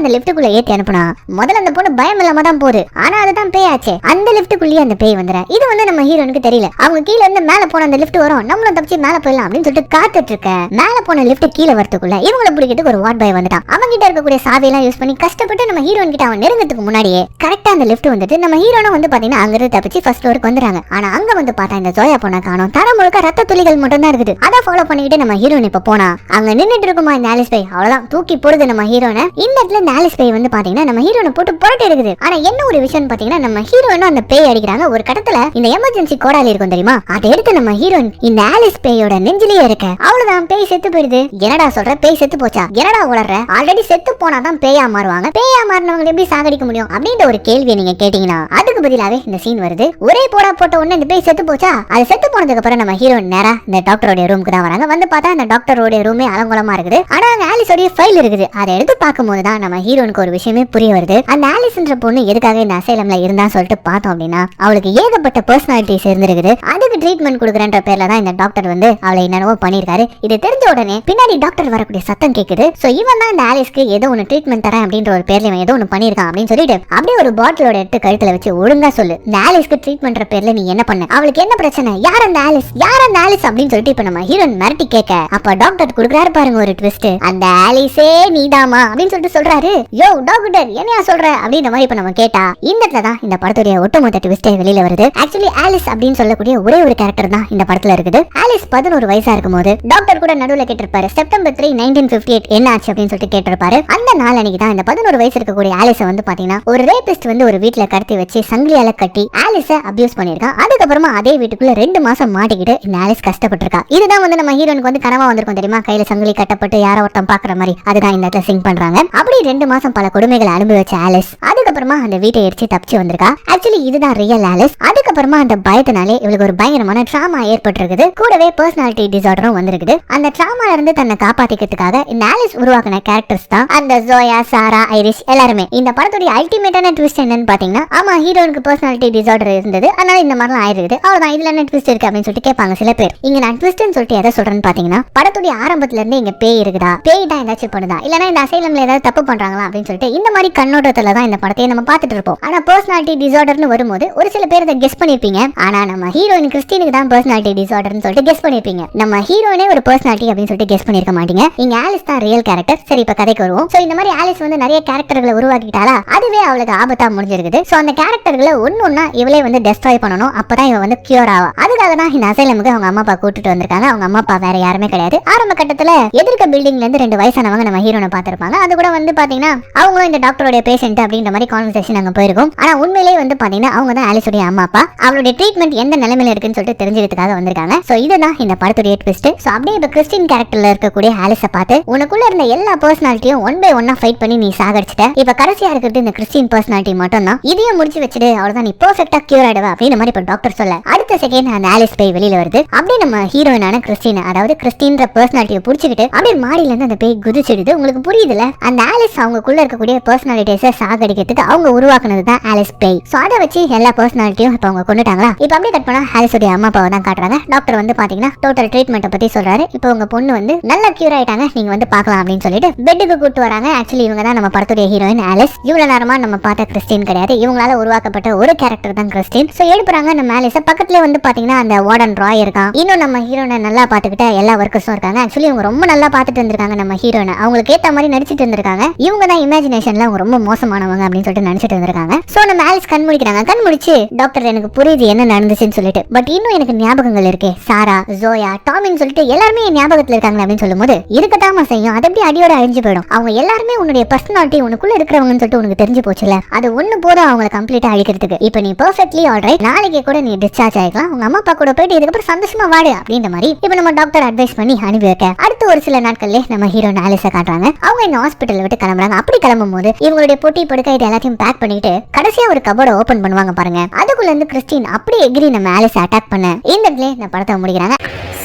அந்த லிஃப்ட்டுக்குள்ள ஏத்தி அனுப்புனா. முதல்ல அந்த பொண்ணு பயம் இல்லாம தான் போகுது. ஆனா அதுதான் பேய் ஆச்சு. அந்த லிஃப்ட்டுக்குள்ளேயே அந்த பேய் வந்துற. இது வந்து நம்ம ஹீரோனுக்கு தெரியல. அவங்க கீழ இருந்து மேல போன அந்த லிஃப்ட் வரும், நம்மளும் தப்பிச்சு மேல போயிடலாம் அப்படின்னு சொல்லிட்டு காத்துட்டு இருக்க. மேல போன லிஃப்ட் கீழ வரதுக்குள்ள இவங்களை பிடிக்கிறதுக்கு ஒரு வார்ட் பாய் வந்துட்டான். அவங்க கிட்ட இருக்கக்கூடிய சாவி எல்லாம் யூஸ் பண்ணி கஷ்டப்பட்டு நம்ம ஹீரோன் கிட்ட அவன் நெருங்கத்துக்கு முன்னாடியே கரெக்டா அந்த லிஃப்ட் வந்துட்டு நம்ம ஹீரோனும் வந்து பாத்தீங்கன்னா அங்க இருந்து தப்பிச்சு ஃபர்ஸ்ட் ஃப்ளோருக்கு வந்துறாங்க. ஆனா அங்க வந்து பார்த்தா இந்த ஜோயா பொண்ணை காணோம். தர முழுக்க ரத்த துளிகள் மட்டும் தான் இருக்குது. அதை ஃபாலோ பண்ணிக்கிட்டு நம்ம ஹீரோன் இப்ப போனா அங்க நின்னுட்டு இருக்குமா இந்த ஆலிஸ் பேய். அவ்வளவுதான் தூக்கி போடுது நம்ம ஹீரோனை. இந்த இடத்துல இந்த ஆலிஸ் பேய் வந்து பாத்தீங்கன்னா நம்ம ஹீரோனை போட்டு புரட்டி இருக்குது. ஆனா என்ன ஒரு விஷயம் பாத்தீங்கன்னா நம்ம ஹீரோனும் அந்த பேய் அடிக்கிறாங்க. ஒரு கட்டத்துல இந்த எமர்ஜென்சி கோடாலி இருக்கும் தெரியுமா, அதை எடுத்து நம்ம ஹீரோயின் இந்த ஆலிஸ் பேயோட நெஞ்சிலேயே இருக்க. அவ்வளவுதான், பேய் செத்து போயிடுது. என்னடா சொல்ற, பேய் செத்து போச்சா? என்னடா உளற? ஆல்ரெடி செத்து போனாதான் பேயா மாறுவாங்க, பேயா மாறினவங்க எப்படி சாகடிக்க முடியும் அப்படின்ற ஒரு கேள்வியை நீங்க கேட்டீங்கன்னா அதுக்கு பதிலாவே இந்த சீன் வருது. ஒரே போடா போட்ட உடனே இந்த பேய் செத்து போச்சா? அது செத்து போனதுக்கு அப்புறம் நம்ம ஹீரோயின் நேரா இந்த டாக்டரோட ரூமுக்கு தான் வராங்க. வந்து பார்த்தா அந்த டாக்டரோட ரூமே அலங்கோலமா இருக்குது. ஆனா அங்க ஆலிஸோட ஃபைல் இருக்குது. அதை எடுத்து பார்க்கும்போது தான் நம்ம ஹீரோனுக்கு ஒரு விஷயமே புரிய வருது. அந்த ஆலிஸ்ன்ற பொண்ணு எதுக்காக இந்த அசைலம்ல இருந்தா சொல்லிட்டு பார்த்தோம் அப்படின்னா, அவளுக்கு ஏகப்பட்ட பர்சனாலிட்டிஸ் இருந்திருக்குது. அதுக்கு ட்ரீட்மெண்ட் கொடுக்குறன்ற பேர்ல தான் இந்த டாக்டர் வந்து அவளை என்னென்னவோ பண்ணிருக்காரு. இது தெரிஞ்ச உடனே பின்னாடி டாக்டர் வரக்கூடிய சத்தம் கேக்குது. சோ இவன் தான் இந்த ஆலிஸ்க்கு ஏதோ ஒன்னு ட்ரீட்மெண்ட் தரேன் அப்படின்ற ஒரு பேர்ல இவன் ஏதோ ஒன்னு பண்ணிருக்கான் அப்படின்னு சொல்லிட்டு அப்படியே ஒரு பாட்டிலோட எடுத்து கழுத்துல வச்சு ஒழுங்கா சொல்லு, இந்த ஆலிஸ்க்கு ட்ரீட்மெண்ட்ற பேர்ல நீ என்ன பண்ண, அவளுக்கு என்ன பிரச்சனை, யார் அந்த ஆலிஸ், யார் அந்த ஆலிஸ் அப்படின்னு சொல்லிட்டு இப்ப நம்ம ஹீரோயின் மிரட்டி கேட்க, அப்ப டாக்டர் கொடுக்குறாரு பாருங்க ஒரு ட்விஸ்ட், அந்த ஆலிஸே நீதாமா அப்படின்னு சொல்லிட்டு சொல்றாரு. யோ டாக்டர் என்னையா சொல்ற அப்படின்ற மாதிரி இப்ப நம்ம கேட்டா இந்த இடத்துல தான் இந்த படத்துடைய ஒட்டுமொத்த ட்விஸ்டே வெளியில வருது. ஆக்சுவலி ஆலிஸ் அப்படின்னு சொல்லக்கூடிய ஒரே ஒரு கேரக்டர் தான் இந்த படத்துல இருக்குது. ஆலிஸ் 11 வயசா இருக்கும்போது டாக்டர் கூட நடுவுல கேட்டிருப்பாரு, செப்டம்பர் 3, 1958 என்ன ஆச்சு அப்படின்னு சொல்லிட்டு கேட்டிருப்பாரு. அந்த நாள் அன்னைக்கு தான் இந்த 11 வயசு இருக்கக்கூடிய ஆலிஸ வந்து பாத்தீங்கன்னா ஒரு ரேபிஸ்ட் வந்து ஒரு வீட்டுல கடத்தி வச்சு சங்கிலியால கட்டி ஆலிஸ அபியூஸ் பண்ணிருக்கான். அதுக்கப்புறமா அதே வீட்டுக்குள்ள 2 மாசம் மாட்டிக்கிட்டு இந்த ஆலிஸ் கஷ்டப்பட்டிருக்கா. இதுதான் வந்து நம்ம ஹீரோனுக்கு வந்து கனவா வந்திருக்கும் தெரியுமா, கையில சங்கிலி கட்டப்பட்டு யாரோ ஒருத்தன் பாக்குற மாதிரி. அதுதான் இந்த இடத்துல சிங் பண்றாங்க. அப்படி 2 மாசம் பல கொடுமைகளை அனுபவிச்ச ஆலிஸ் அதுக்கப்புறமா அந்த வீட்டை எரிச்சு தப்பிச்சு வந்திருக்கா. ஆக்சுவலி இதுதான் ரியல் ஆலிஸ். அதுக்கப்புறமா அந்த பயத்தினாலே இவளுக்கு ஒரு பயங்கரமான ட்ராமா ஏற்பட்டிருக்குது. கூடவே பர்சனாலிட்டி டிசார்டரும் வந்திருக்குது. அந்த ட்ராமால இருந்து தன்னை காப்பாத்திக்கிறதுக்காக இந்த ஆலிஸ் உருவாக்கின கேரக்டர்ஸ் தான் அந்த ஜோயா, சாரா, ஐரிஷ் எல்லாருமே. இந்த படத்துடைய அல்டிமேட்டான ட்விஸ்ட் என்னன்னு பாத்தீங்கன்னா, ஆமா ஹீரோனுக்கு பர்சனாலிட்டி டிசார்டர் இருந்தது, அதனால இந்த மாதிரிலாம் ஆயிருக்குது, அவ்வளவுதான், இதுல என்ன ட்விஸ்ட் இருக்கு அப்படின்னு சொல்லிட்டு கேட்பாங்க சில பேர். இங்க நான் ட்விஸ்ட்னு சொல்லிட்டு எதை சொல்றேன்னு பாத்தீங்கன்னா, படத்துடைய ஆரம்பத்துல இருந்து இங்க பேய் இருக்குதா, பேய் தான் ஏதாச்சும் பண்ணுதா, இல்லனா இந்த அசைலம்ல ஏதாவது தப்பு பண்றாங்களா அப்படின்னு சொல்லிட்டு இந்த மாதிரி கண்ணோட்டத்துல தான் இந்த படத்தையே நம்ம பார்த்துட்டு இருப்போம். ஆனா பர்சனாலிட்டி டிசார்டர்னு வரும்போது ஒரு சில பேர் அதை கெஸ் பண்ணிருப்பீங்க. ஆனா நம்ம ஹீரோயின் கிறிஸ்டினுக்கு தான் பர்சனாலிட்டி டிசார்டர்னு சொல்லிட்டு கெஸ் பண்ணிருப்பீங்க. நம்ம ஹீரோயினே ஒரு பர்சனாலிட்டி அப்படின்னு சொல்லிட்டு கெஸ் பண்ணிருக்க மாட்டீங்க. இங்க ஆலிஸ் தான் ரியல் கேரக்டர். சரி, இப்ப கதைக்கு வருவோம். சோ இந்த மாதிரி ஆலிஸ் வந்து நிறைய கேரக்டர்களை உருவாக்கிட்டாலா, அதுவே அவளுக்கு ஆபத்தா முடிஞ்சிருக்குது. சோ அந்த கேரக்டர்களை ஒன்னொன்னா இவளே வந்து டெஸ்ட்ராய் பண்ணணும், அப்பதான் இவ வந்து கியூர் ஆவா. அதுக்காக தான் இந்த அசைலமுக்கு அவங்க அம்மா அப்பா கூட்டிட்டு வந்திருக்காங்க. அவங்க அம்மா அப்பா வேற யாருமே கிடையாது. ஆரம்ப கட்டத்துல எதிர்க்க பில்டிங்ல இருந்து 2 வயசானவங்க நம்ம ஹீரோனை பார்த்திருப்பாங்க. அது கூட வந்து பாத்தீங்கன்னா அவங்களும் இந்த டாக்டரோட பேஷண்ட் அப்படின்ற மாதிரி கான்வர்சேஷன் அங்க போயிருக்கும். ஆனா உண்மையிலேயே வந்து பாத்தீங்கன்னா அவங்க தான் ஆலிஸோட அம்மா அப்பா. அவளுடைய ட்ரீட்மெண்ட் எந்த நிலைமையில இருக்குன்னு சொல்லிட்டு தெரிஞ்சுக்கிறதுக்காக வந்திருக்காங்க. சோ இதுதான் இந்த படத்துடைய ட்விஸ்ட். சோ அப்படியே இப்ப கிறிஸ்டின் கேரக்டர்ல இருக்கக்கூடிய ஆலிஸை பார்த்து உனக்குள்ள இருந்த எல்லா பர்சனாலிட்டியும் ஒன் பை ஒன்னா ஃபைட் பண்ணி நீ சாகடிச்சிட்ட. இப்ப கடைசியா இருக்கிறது இந்த கிறிஸ்டின் பர்சனாலிட்டி மட்டும் தான். இதையும் முடிச்சு வச்சுட்டு அவ்வளவுதான், நீ பெர்ஃபெக்ட்டா கியூர் ஆயிடுவா அப்படின்னு மாதிரி இப்ப டாக்டர் சொல்ல அடுத்த செகண்ட் அந்த ஆலிஸ் பேய் வெளியில வருது. அப்படியே நம்ம ஹீரோயினான கிறிஸ்டின், அதாவது கிறிஸ்டின்ற பர்சனாலிட்டியை புடிச்சுக்கிட்டு அப்படியே மாடியில இருந்து அந்த பேய் குதிச்சிடுது. உங்களுக்கு புரியுதுல, அந்த ஆலிஸ் அவங்களுக்குள்ள இருக்கக்கூடிய பர்சனாலிட்டிஸை சாகடிக்கிறதுக்கு அவங்க உருவாக்குனது தான் ஆலிஸ் பேய். சோ அதை வச்சு எல்லா பர்சனாலிட்டியும் இப்ப அவங்க கொண்டுட்டாங்களா. இப்ப அப்படியே கட் பண்ணா ஆலிஸோட அம்மா அப்பாவை தான் காட்டுறாங்க. டாக்டர் வந்து பாத்தீங்கன்னா டோட்டல் ட்ரீட்மெண்ட் பத்தி சொல்றாரு. இப்போ உங்க பொண்ணு வந்து நல்லா கியூர் ஆயிட்டாங்க, நீங்க வந்து பார்க்கலாம் அப்படின்னு சொல்லிட்டு பெட்டுக்கு கூட்டு வராங்க. ஆக்சுவலி இவங்க தான் நம்ம படத்துடைய ஹீரோயின் ஆலிஸ். இவ்வளவு நேரமா நம்ம பார்த்த கிறிஸ்டின் கிடையாது, இவங்களால உருவாக்கப்பட்ட ஒரு கேரக்டர் தான் கிறிஸ்டின். சோ எழுப்புறாங்க நம்ம ஆலிஸ. பக்கத்துல வந்து பாத்தீங்கன்னா அந்த வார்டன் ராய் இருக்கான். இன்னும் நம்ம ஹீரோனை நல்லா பாத்துக்கிட்ட எல்லா ஒர்க்கர்ஸும் இருக்காங்க. ஆக்சுவலி இவங்க ரொம்ப நல்லா பாத்துட்டு இருந்திருக்காங்க நம்ம ஹீரோனை. அவங்களுக்கு ஏத்த மாதிரி நடிச்சிட்டு இருந்திருக்காங்க. இவங்க தான் இமேஜினேஷன்ல அவங்க ரொம்ப மோசமானவங்க அப்படின்னு சொல்லிட்டு நினைச்சிட்டு இருந்திருக்காங்க. சோ நம்ம ஆலிஸ் கண் முடிக்கிறாங்க. கண் முடிச்சு டாக்டர் எனக்கு புரியுது என்ன நடந்துச்சுன்னு சொல்லிட்டு, பட் இன்னும் எனக்கு ஞாபகங்கள் இருக்கே, சாரா, ஜோயா, டாமின்னு சொல்லிட்டு எல்லாருமே என் ஞாபகத்துல இருக்காங்க அப்படின்னு சொல்லும்போது இருக்கத்தாம செய்யும். அது எப்படி அடியோட அழிஞ்சு போயிடும். அவங்க எல்லாருமே உன்னுடைய பர்சனாலிட்டி உனக்குள்ள இருக்கிறவங்கன்னு சொல்லிட்டு உனக்கு தெரிஞ்சு போச்சுல, அது ஒண்ணு போதும் அவங்களை கம்ப்ளீட்டா அழிக்கிறதுக்கு. இப்ப நீ பெர்ஃபெக்ட்லி ஆல்ரைட், நாளைக்கு கூட நீ டிஸ்சார்ஜ் ஆயிக்கலாம், உங்க அம்மா அப்பா கூட போயிட்டு இதுக்கப்புறம் சந்தோஷமா வாடு அப்படின்ற மாதிரி இப்ப நம்ம டாக்டர் அட்வைஸ் பண்ணி அனுப்பி வைக்க அடுத்து ஒரு சில நாட்கள்ல நம்ம ஹீரோயின் ஆலிஸை காட்டுறாங்க. அவங்க இந்த ஹாஸ்பிட்டல் விட்டு கிளம்புறாங்க. அப்படி கிளம்பும் போது இவங்களுடைய பொட்டி படுக்கை இது எல்லாத்தையும் பேக் பண்ணிட்டு கடைசியா ஒரு கபோர்டை ஓபன் பண்ணுவாங்க பாருங்க. அதுக்குள்ள இருந்து கிறிஸ்டின் அப்படியே எகிரி நம்ம ஆலிஸை அட்டாக் பண்ண இந்த இடத்துல இந்த படத்தை முடிக்கிறாங்க.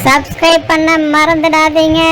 சப்ஸ்கிரைப் பண்ண மறந்துடாதீங்க.